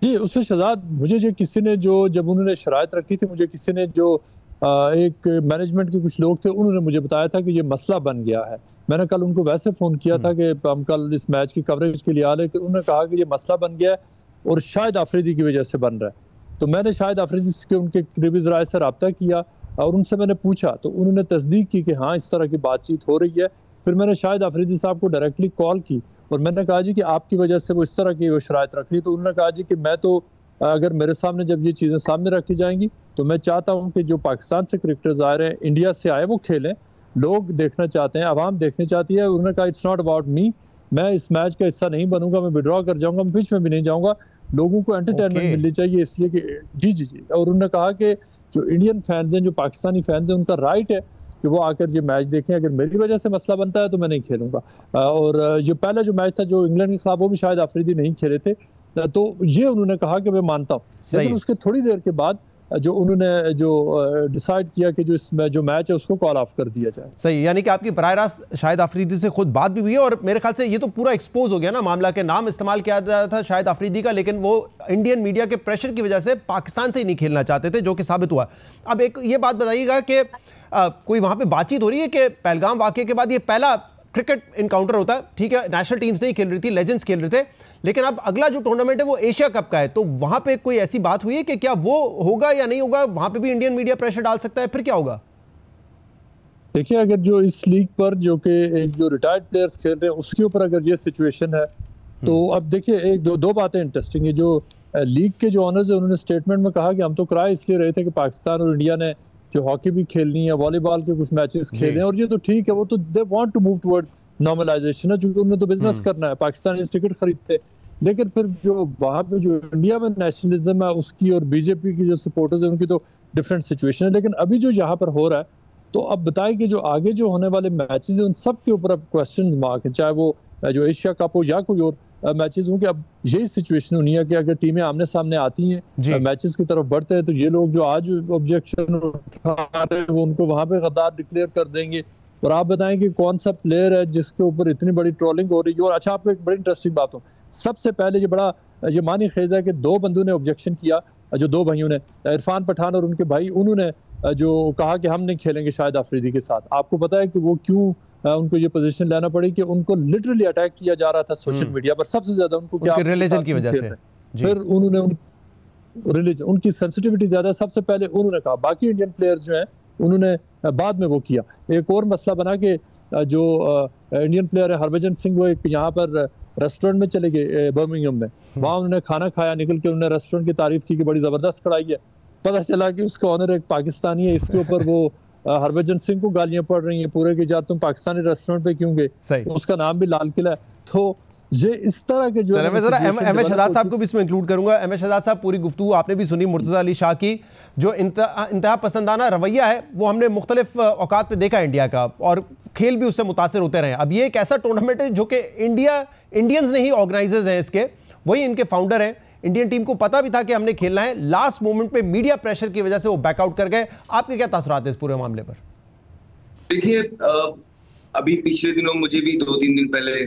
जी उससे शहजाद मुझे जो किसी ने जो जब उन्होंने शराइत रखी थी, मुझे किसी ने जो एक मैनेजमेंट के कुछ लोग थे उन्होंने मुझे बताया था कि ये मसला बन गया है। मैंने कल उनको वैसे फ़ोन किया था कि हम कल इस मैच की कवरेज के लिए आ रहे, उन्होंने कहा कि ये मसला बन गया है और शाहिद आफरीदी की वजह से बन रहा है। तो मैंने शाहिद आफरीदी के उनके करीबी ज़राए से रब्ता किया और उनसे मैंने पूछा, तो उन्होंने तस्दीक की कि हाँ इस तरह की बातचीत हो रही है। फिर मैंने शाहिद आफरीदी साहब को डायरेक्टली कॉल की और मैंने कहा जी कि आपकी वजह से वो इस तरह की वो शराइत रख रही। तो उन्होंने कहा जी कि मैं तो अगर मेरे सामने जब ये चीज़ें सामने रखी जाएंगी तो मैं चाहता हूँ कि जो पाकिस्तान से क्रिकेटर्स आ रहे हैं, इंडिया से आए, वो खेलें, लोग देखना चाहते हैं, आवाम देखना चाहती है। उन्होंने कहा इट्स नॉट अबाउट मी, मैं इस मैच का हिस्सा नहीं बनूंगा, मैं विड्रॉ कर जाऊंगा, मैं पिच में भी नहीं जाऊंगा, लोगों को एंटरटेनमेंट मिलनी चाहिए इसलिए कि जी। और उन्होंने कहा कि जो इंडियन फैंस हैं, जो पाकिस्तानी फैंस हैं, उनका राइट है कि वो आकर ये मैच देखें। अगर मेरी वजह से मसला बनता है तो मैं नहीं खेलूंगा। और जो पहला जो मैच था जो इंग्लैंड के खिलाफ, वो भी शायद आफरीदी नहीं खेले थे। तो ये उन्होंने कहा कि मैं मानता हूँ, लेकिन उसके थोड़ी देर के बाद जो उन्होंने जो डिसाइड किया कि जो मैच है उसको कॉल ऑफ कर दिया जाए। सही, यानी कि आपकी बराह रास्त शाहिद आफरीदी से खुद बात भी हुई है और मेरे ख्याल से ये तो पूरा एक्सपोज हो गया ना मामला, के नाम इस्तेमाल किया जाता था शाहिद आफरीदी का, लेकिन वो इंडियन मीडिया के प्रेशर की वजह से पाकिस्तान से ही नहीं खेलना चाहते थे, जो कि साबित हुआ। अब एक ये बात बताइएगा कि कोई वहां पे बातचीत हो रही है कि पहलगाम वाकये के बाद ये पहला क्रिकेट इनकाउंटर होता है, ठीक है, नेशनल टीम्स नहीं खेल रही थी, लेजेंड्स खेल रहे थे, लेकिन अब अगला जो टूर्नामेंट है वो एशिया कप का है, तो वहां पे कोई ऐसी बात हुई है कि क्या वो होगा या नहीं होगा, वहां पे भी इंडियन मीडिया प्रेशर डाल सकता है, फिर क्या होगा? देखिए, अगर जो इस लीग पर जो कि एक जो रिटायर्ड प्लेयर्स खेल रहे हैं उसके ऊपर अगर ये सिचुएशन है तो अब देखिए एक दो बातें इंटरेस्टिंग है। जो लीग के जो ऑनर्स है उन्होंने स्टेटमेंट में कहा कि हम तो किराए इसलिए रहे थे कि पाकिस्तान और इंडिया ने जो हॉकी भी खेलनी है, वॉलीबॉल के कुछ मैचेस खेले हैं, और ये तो ठीक है, वो तो they want to move towards normalisation है, क्योंकि उन्हें तो बिजनेस करना है, पाकिस्तान इस टिकट खरीदते। लेकिन फिर जो वहां पे जो इंडिया में नेशनलिज्म है उसकी और बीजेपी की जो सपोर्टर्स है उनकी तो डिफरेंट सिचुएशन है। लेकिन अभी जो यहाँ पर हो रहा है, तो अब बताएं कि जो आगे जो होने वाले मैचेस हैं उन सब के ऊपर अब क्वेश्चन मार्क है, चाहे वो जो एशिया कप हो या कोई और मैचेस हों, कि अब यही सिचुएशन होनी है कि अगर टीमें आमने सामने आती हैं, मैचेस की तरफ बढ़ते हैं, तो ये लोग जो आज ऑब्जेक्शन उठा रहे हैं वो उनको वहां पे गद्दार डिक्लेयर कर देंगे। और आप बताएं कि कौन सा प्लेयर है जिसके ऊपर इतनी बड़ी ट्रोलिंग हो रही है। और अच्छा, आपको एक बड़ी इंटरेस्टिंग बात हो, सबसे पहले ये मानी खेज है कि दो बंदों ने ऑब्जेक्शन किया, जो दो भाइयों ने, इरफान पठान और उनके भाई, उन्होंने जो कहा कि हम नहीं खेलेंगे शाहिद आफरीदी के साथ। आपको पता है कि वो क्यों उनको ये पोजीशन लेना पड़ी, कि उनको लिटरली अटैक किया जा रहा था सोशल मीडिया पर, सबसे ज्यादा उनको क्या रिलीजन की वजह से। फिर उन्होंने रिलीजन, उनकी सेंसिटिविटी ज्यादा, सबसे पहले उन्होंने कहा। बाकी इंडियन प्लेयर्स जो हैं उन्होंने बाद में वो किया। एक और मसला बना कि जो इंडियन प्लेयर है हरभजन सिंह, वो एक यहाँ पर रेस्टोरेंट में चले गए बर्मिंघम में, वहाँ उन्होंने खाना खाया, निकल के उन्होंने रेस्टोरेंट की तारीफ की कि बड़ी जबरदस्त कढ़ाई है। पता चला कि उसका ऑनर एक पाकिस्तानी है, इसके ऊपर वो हरभजन सिंह को गालियां पड़ रही हैं पूरे की, तुम पाकिस्तानी रेस्टोरेंट पे क्यों गए, उसका नाम भी लाल किला है। तो ये इस तरह के जो मैं जरा एम एस शहजाद साहब को भी इसमें इंक्लूड करूंगा। एम एस शहजाद साहब, पूरी गुफ्तगू आपने भी सुनी मुर्तज़ा अली शाह की, जो इंतहा पसंदाना रवैया है वो हमने मुख्तलिफ औकात पे देखा इंडिया का, और खेल भी उससे मुतासर होते रहे। अब ये एक ऐसा टूर्नामेंट है जो कि इंडियंस नहीं ऑर्गेनाइजर्स हैं इसके, वही इनके फाउंडर हैं। इंडियन टीम को पता भी था कि हमने खेलना है, लास्ट मोमेंट पे मीडिया प्रेशर की वजह से वो बैकआउट कर गए। आपके क्या तासुरात है इस पूरे मामले पर? देखिए, अभी पिछले दिनों मुझे भी 2-3 दिन पहले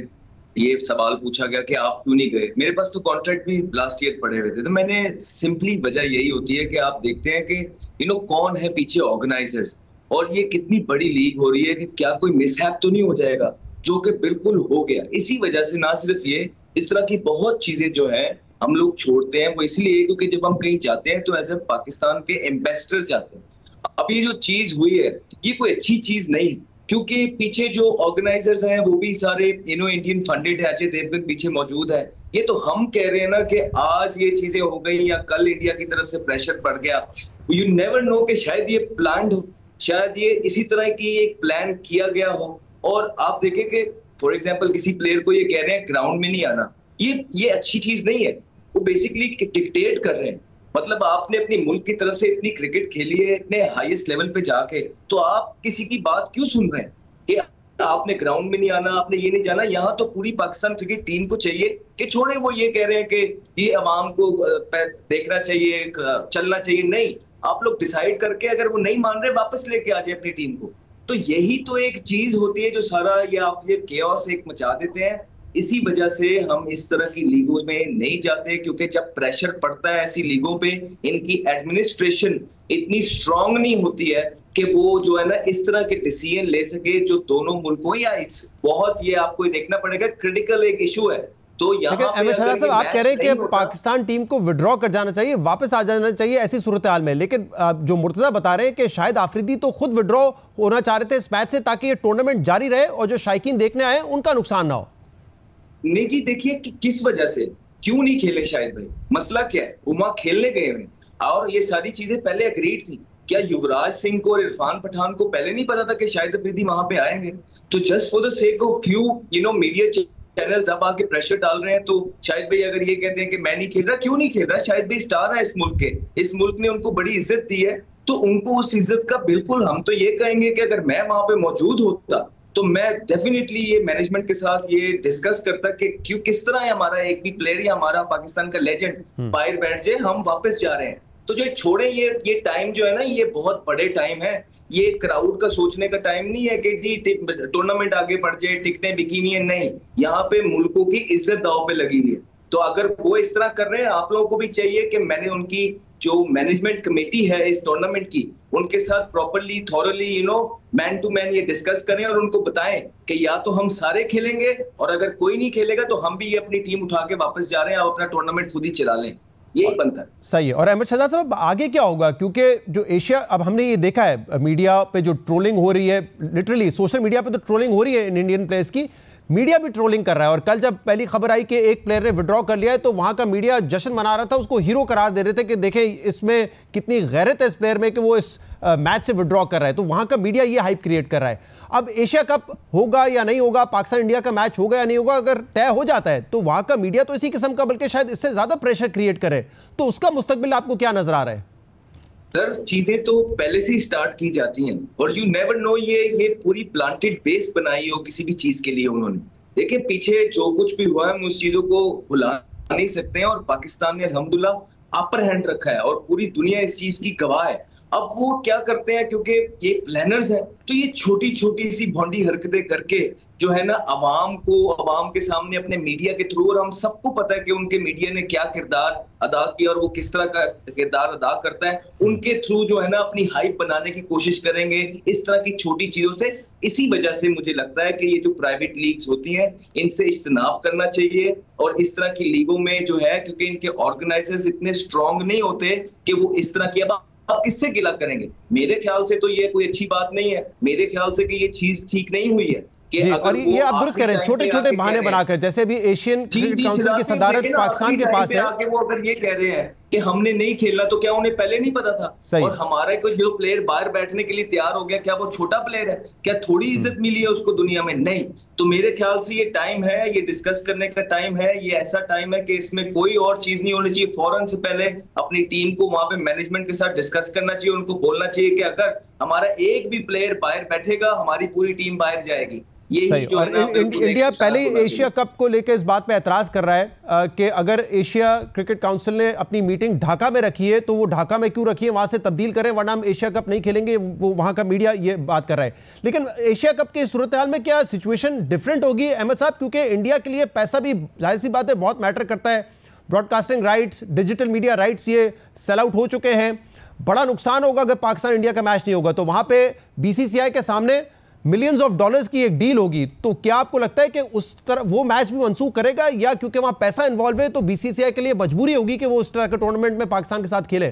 ये सवाल पूछा गया कि आप क्यों नहीं गए। मेरे पास तो कॉन्ट्रैक्ट भी लास्ट ईयर पड़े हुए थे, तो मैंने सिंपली वजह यही होती है कि आप देखते हैं कि कौन है पीछे ऑर्गेनाइजर्स, और ये कितनी बड़ी लीग हो रही है, कि क्या कोई मिसहैप तो नहीं हो जाएगा, जो कि बिल्कुल हो गया। इसी वजह से ना सिर्फ ये, इस तरह की बहुत चीजें जो है हम लोग छोड़ते हैं, वो इसलिए क्योंकि जब हम कहीं जाते हैं तो एज ए पाकिस्तान के एम्बेसडर जाते हैं। अब ये जो चीज हुई है ये कोई अच्छी चीज नहीं है, क्योंकि पीछे जो ऑर्गेनाइजर्स हैं वो भी सारे इंडियन फंडेड है, अजय देवगन पीछे मौजूद है। ये तो हम कह रहे हैं ना कि आज ये चीजें हो गई या कल इंडिया की तरफ से प्रेशर पड़ गया, यू नेवर नो कि शायद ये प्लान्ड हो, शायद ये इसी तरह की एक प्लान किया गया हो। और आप देखें कि फॉर एग्जाम्पल किसी प्लेयर को ये कह रहे हैं ग्राउंड में नहीं आना, ये अच्छी चीज नहीं है। वो बेसिकली डिक्टेट कर रहे हैं, मतलब आपने अपनी मुल्क की तरफ से इतनी क्रिकेट खेली है इतने हाईएस्ट लेवल पे जाके, तो आप किसी की बात क्यों सुन रहे हैं कि आपने ग्राउंड में नहीं आना, आपने ये नहीं जाना। यहाँ तो पूरी पाकिस्तान क्रिकेट टीम को चाहिए कि छोड़े, वो ये कह रहे हैं कि ये अवाम को देखना चाहिए, चलना चाहिए। नहीं, आप लोग डिसाइड करके अगर वो नहीं मान रहे वापस लेके आ जाए अपनी टीम को। तो यही तो एक चीज होती है जो सारा ये आप ये केओस एक मचा देते हैं। इसी वजह से हम इस तरह की लीगों में नहीं जाते, क्योंकि जब प्रेशर पड़ता है ऐसी लीगों पे, इनकी एडमिनिस्ट्रेशन इतनी स्ट्रांग नहीं होती है कि वो जो है ना इस तरह के डिसीजन ले सके जो दोनों मुल्कों, या बहुत ये आपको देखना पड़ेगा क्रिटिकल एक इशू है तो यहाँ लेकिन अहमद शहजाद साहब, आप कह रहे हैं कि पाकिस्तान टीम को विड्रॉ कर जाना चाहिए, वापस आ जाना चाहिए ऐसी सूरत हाल में, लेकिन जो मुर्तजा बता रहे हैं कि शायद आफरीदी तो खुद विड्रॉ होना चाह रहे थे इस मैच से ताकि ये टूर्नामेंट जारी रहे और जो शायकीन देखने आए उनका नुकसान ना हो। नहीं जी, देखिए कि किस वजह से क्यों नहीं खेले शाहिद भाई, मसला क्या है? वहां खेलने गए हैं और ये सारी चीजें पहले एग्रीड थी। क्या युवराज सिंह को और इरफान पठान को पहले नहीं पता था कि शाहिद अफरीदी वहां पे आएंगे? तो just for the sake of few media channels अब आके प्रेशर डाल रहे हैं, तो शाहिद भाई अगर ये कहते हैं कि मैं नहीं खेल रहा, क्यों नहीं खेल रहा? शाहिद भाई स्टार है इस मुल्क के, इस मुल्क ने उनको बड़ी इज्जत दी है, तो उनको उस इज्जत का बिल्कुल, हम तो ये कहेंगे कि अगर मैं वहां पे मौजूद होता तो मैं डेफिनेटली ये मैनेजमेंट के साथ ये डिस्कस करता कि क्यों, किस तरह है हमारा एक भी प्लेयर या हमारा पाकिस्तान का लेजेंड बाहर बैठ जाए, हम वापस जा रहे हैं। तो जो छोड़े ये टाइम जो है ना, ये बहुत बड़े टाइम है, ये क्राउड का सोचने का टाइम नहीं है कि जी टूर्नामेंट आगे बढ़ जाए, टिकटें बिकी हुई है, नहीं, यहाँ पे मुल्कों की इज्जत दांव पे लगी हुई है। तो अगर वो इस तरह कर रहे हैं, आप लोगों को भी चाहिए कि मैंने उनकी जो मैनेजमेंट कमेटी है इस टूर्नामेंट की, उनके साथ properly thoroughly man to man ये डिस्कस करें और उनको बताएं कि या तो हम सारे खेलेंगे और अगर कोई नहीं खेलेगा तो हम भी ये अपनी टीम उठा के वापस जा रहे हैं, आप अपना टूर्नामेंट खुद ही चला लें, यही बनता है। सही है। और अहमद शहजाद साहब, आगे क्या होगा? क्योंकि जो एशिया, अब हमने ये देखा है मीडिया पे जो ट्रोलिंग हो रही है, लिटरली सोशल मीडिया पे तो ट्रोलिंग हो रही है इंडियन प्लेयर्स की, मीडिया भी ट्रोलिंग कर रहा है। और कल जब पहली खबर आई कि एक प्लेयर ने विड्रॉ कर लिया है तो वहां का मीडिया जश्न मना रहा था, उसको हीरो करार दे रहे थे कि देखें इसमें कितनी गैरत है इस प्लेयर में कि वो इस मैच से विड्रॉ कर रहा है। तो वहां का मीडिया ये हाइप क्रिएट कर रहा है। अब एशिया कप होगा या नहीं होगा, पाकिस्तान इंडिया का मैच होगा या नहीं होगा, अगर तय हो जाता है तो वहां का मीडिया तो इसी किस्म का, बल्कि शायद इससे ज्यादा प्रेशर क्रिएट करे, तो उसका मुस्तकबिल आपको क्या नजर आ रहा है? सर, चीजें तो पहले से ही स्टार्ट की जाती हैं और यू नेवर नो ये पूरी प्लांटेड बेस बनाई हो किसी भी चीज के लिए उन्होंने। देखिए पीछे जो कुछ भी हुआ है हम उस चीजों को भुला नहीं सकते हैं और पाकिस्तान ने अल्हम्दुलिल्लाह अपर हैंड रखा है और पूरी दुनिया इस चीज की गवाह है। अब वो क्या करते हैं, क्योंकि ये प्लानर्स हैं, तो ये छोटी छोटी सी भोंडी हरकतें करके जो है ना अवाम के सामने अपने मीडिया के थ्रू, और हम सबको पता है कि उनके मीडिया ने क्या किरदार अदा किया और वो किस तरह का किरदार अदा करता है, उनके थ्रू जो है ना अपनी हाइप बनाने की कोशिश करेंगे इस तरह की छोटी चीजों से। इसी वजह से मुझे लगता है कि ये जो प्राइवेट लीग्स होती हैं इनसे इज्तनाब करना चाहिए और इस तरह की लीगों में जो है, क्योंकि इनके ऑर्गेनाइजर्स इतने स्ट्रांग नहीं होते कि वो इस तरह की, अब किससे गिला करेंगे? मेरे ख्याल से तो ये कोई अच्छी बात नहीं है, मेरे ख्याल से कि ये चीज ठीक नहीं हुई है। जी, और ये आप दुरुस्त करें, छोटे छोटे बहाने बनाकर, जैसे भी एशियन क्रिकेट काउंसिल की सदारत पाकिस्तान के पास है, वो अगर ये कह रहे हैं कि हमने नहीं खेलना तो क्या उन्हें पहले नहीं पता था? और हमारे को जो प्लेयर बाहर बैठने के लिए तैयार हो गया, क्या वो छोटा प्लेयर है? क्या थोड़ी इज्जत मिली है उसको दुनिया में? नहीं। तो मेरे ख्याल से ये टाइम है, ये डिस्कस करने का टाइम है, ये ऐसा टाइम है कि इसमें कोई और चीज नहीं होनी चाहिए। फौरन से पहले अपनी टीम को वहां पे मैनेजमेंट के साथ डिस्कस करना चाहिए, उनको बोलना चाहिए कि अगर हमारा एक भी प्लेयर बाहर बैठेगा हमारी पूरी टीम बाहर जाएगी। और इंडिया पहले ही एशिया कप को लेकर इस बात पे एतराज कर रहा है कि अगर एशिया क्रिकेट काउंसिल ने अपनी मीटिंग ढाका में रखी है तो वो ढाका में क्यों रखी है, वहां से तब्दील करें वरना हम एशिया कप नहीं खेलेंगे, वो वहां का मीडिया ये बात कर रहा है। लेकिन एशिया कप की सूरत हाल में क्या सिचुएशन डिफरेंट होगी अहमद साहब? क्योंकि इंडिया के लिए पैसा भी जाहिर सी बात है बहुत मैटर करता है, broadcasting rights, digital media rights ये सेल आउट हो चुके हैं। बड़ा नुकसान होगा अगर पाकिस्तान इंडिया का मैच नहीं होगा, तो वहां पे बीसीसीआई के सामने मिलियंस ऑफ डॉलर्स की एक डील होगी। तो क्या आपको लगता है कि उस तरह वो मैच भी मनसूख करेगा, या क्योंकि वहां पैसा इन्वॉल्व है तो बीसीसीआई के लिए मजबूरी होगी कि वो उस तरह के टूर्नामेंट में पाकिस्तान के साथ खेले?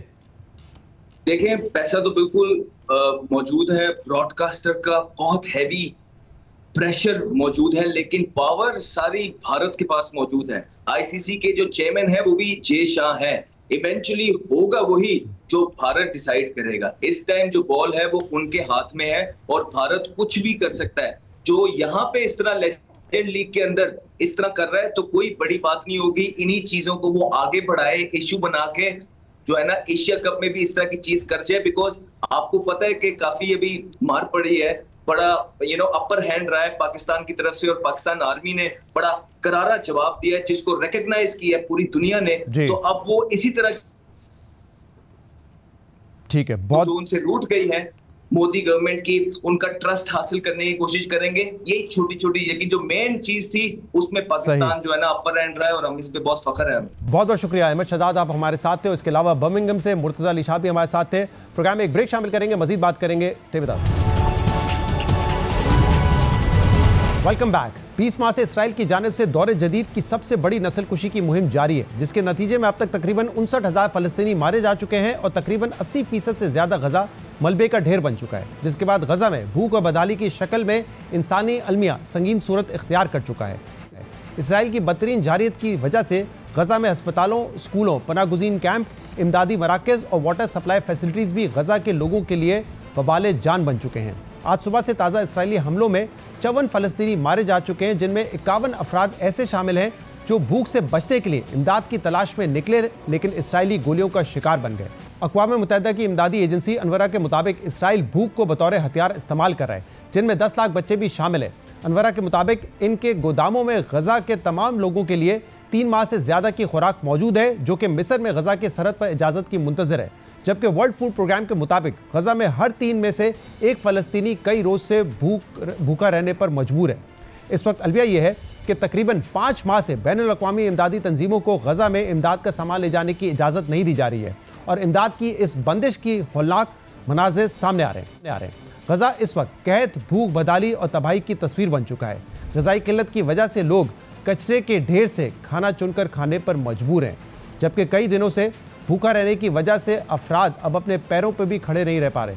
देखिए पैसा तो बिल्कुल मौजूद है, ब्रॉडकास्टर का बहुत हैवी प्रेशर मौजूद है, लेकिन पावर सारी भारत के पास मौजूद है। आईसीसी के जो चेयरमैन है वो भी जय शाह है। इवेंचुअली होगा वही जो भारत डिसाइड करेगा। इस टाइम जो बॉल है वो उनके हाथ में है और भारत कुछ भी कर सकता है। जो यहाँ पे इस तरह लेजेंड लीग के अंदर इस तरह कर रहा है तो कोई बड़ी बात नहीं होगी। इन्हीं चीजों को वो आगे बढ़ाए, इश्यू बना के जो है ना एशिया कप में भी इस तरह की चीज कर जाए। बिकॉज आपको पता है कि काफी अभी मार पड़ी है, बड़ा अपर हैंड रहा है पाकिस्तान की तरफ से और पाकिस्तान आर्मी ने बड़ा करारा जवाब दिया है जिसको रिकॉग्नाइज किया है पूरी दुनिया ने। तो अब वो इसी तरह ठीक है, बहुत जो उनसे रूठ गई है मोदी गवर्नमेंट की, उनका ट्रस्ट हासिल करने की कोशिश करेंगे। यही छोटी छोटी, लेकिन जो मेन चीज थी उसमें पाकिस्तान जो है ना अपर हैंड रहा है और हम इस पे बहुत फख्र है। बहुत बहुत शुक्रिया अहमद शहजाद, आप हमारे साथ थे। इसके अलावा बर्मिंघम से मुर्तजा अली शाह भी हमारे साथ थे। प्रोग्राम में एक ब्रेक शामिल करेंगे, मजीद बात करेंगे। Stay with us. Welcome back. 20 माह से इसराइल की जानिब से दौरे जदीद की सबसे बड़ी नस्लकुशी की मुहिम जारी है, जिसके नतीजे में अब तक तकरीबन 59,000 फलस्तीनी मारे जा चुके हैं और तकरीबन 80% से ज्यादा गजा मलबे का ढेर बन चुका है, जिसके बाद गजा में भूख और बदहाली की शक्ल में इंसानी अलमिया संगीन सूरत इख्तियार कर चुका है। इसराइल की बदतरीन जारियत की वजह से गजा में अस्पतालों, स्कूलों, पनागुज़ीन कैंप, इमदादी मराकज़ और वाटर सप्लाई फैसिलिटीज़ भी गजा के लोगों के लिए वबाले जान बन चुके हैं। आज सुबह से ताज़ा इसराइली हमलों में 54 फलस्तीनी मारे जा चुके हैं, जिनमें 51 अफराद ऐसे शामिल हैं जो भूख से बचने के लिए इमदाद की तलाश में निकले, लेकिन इसराइली गोलियों का शिकार बन गए। अक़वाम मुत्तहिदा की इमदादी एजेंसी अनवरा के मुताबिक इसराइल भूख को बतौर हथियार इस्तेमाल कर रहा है, जिनमें 10 लाख बच्चे भी शामिल हैं। अनवरा के मुताबिक इनके गोदामों में गजा के तमाम लोगों के लिए 3 माह से ज़्यादा की खुराक मौजूद है, जो कि मिस्र में गजा की सरहद पर इजाज़त की मुंतज़र है, जबकि वर्ल्ड फूड प्रोग्राम के मुताबिक गजा में हर 3 में से एक फ़लस्तीनी कई रोज़ से भूखा रहने पर मजबूर है। इस वक्त अलविया यह है कि तकरीबन 5 माह से बैनुल अक़वामी इमदादी तंजीमों को गजा में इमदाद का सामान ले जाने की इजाज़त नहीं दी जा रही है और इमदाद की इस बंदिश की हौलनाक मनाज़िर सामने आ रहे हैं। गजा इस वक्त कहत, भूख, बदहाली और तबाही की तस्वीर बन चुका है। ग़िज़ाई किल्लत की वजह से लोग कचरे के ढेर से खाना चुनकर खाने पर मजबूर हैं, जबकि कई दिनों से भूखा रहने की वजह से अफराद अब अपने पैरों पर भी खड़े नहीं रह पा रहे।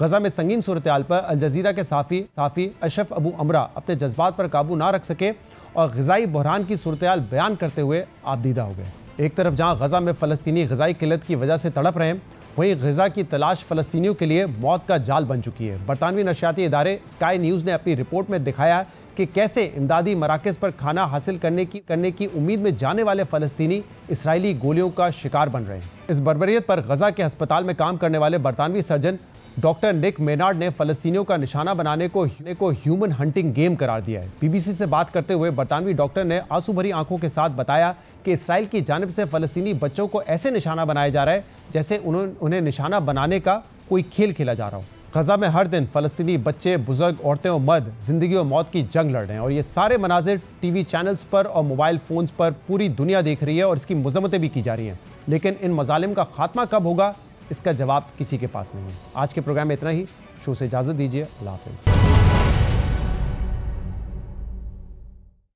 गजा में संगीन सूरत हाल पर अल जज़ीरा के साफ़ी अशरफ अबू अमरा अपने जज्बात पर काबू ना रख सके और ग़िज़ाई बहरान की सूरत हाल बयान करते हुए आबदीदा हो गए। एक तरफ जहाँ गजा में फ़लस्तीनी ग़िज़ाई किल्लत की वजह से तड़प रहे हैं, वहीं ग़िज़ा की तलाश फ़लस्तीनियों के लिए मौत का जाल बन चुकी है। बरतानवी नशियाती इदारे स्काई न्यूज़ ने अपनी रिपोर्ट में दिखाया कि कैसे इमदादी मराकज़ पर खाना हासिल करने की उम्मीद में जाने वाले फ़लस्तीनी इसराइली गोलियों का शिकार बन रहे हैं। इस बर्बरियत पर गजा के अस्पताल में काम करने वाले बरतानवी सर्जन डॉक्टर निक मेनार्ड ने फ़लस्तीनियों का निशाना बनाने को ह्यूमन हंटिंग गेम करार दिया है। BBC से बात करते हुए बरतानवी डॉक्टर ने आंसू भरी आंखों के साथ बताया कि इसराइल की जानिब से फ़लस्तीनी बच्चों को ऐसे निशाना बनाया जा रहा है जैसे उन्हें निशाना बनाने का कोई खेल खेला जा रहा हो। गजा में हर दिन फ़लस्तीनी बच्चे, बुजुर्ग, औरतें और मर्द ज़िंदगी और मौत की जंग लड़ रहे हैं और ये सारे मनाजिर TV चैनल्स पर और मोबाइल फ़ोन्स पर पूरी दुनिया देख रही है और इसकी मज़म्मतें भी की जा रही हैं। लेकिन इन मज़ालिम का खात्मा कब होगा, इसका जवाब किसी के पास नहीं है। आज के प्रोग्राम में इतना ही। शो से इजाज़त दीजिए। अल्लाह हाफ़िज़।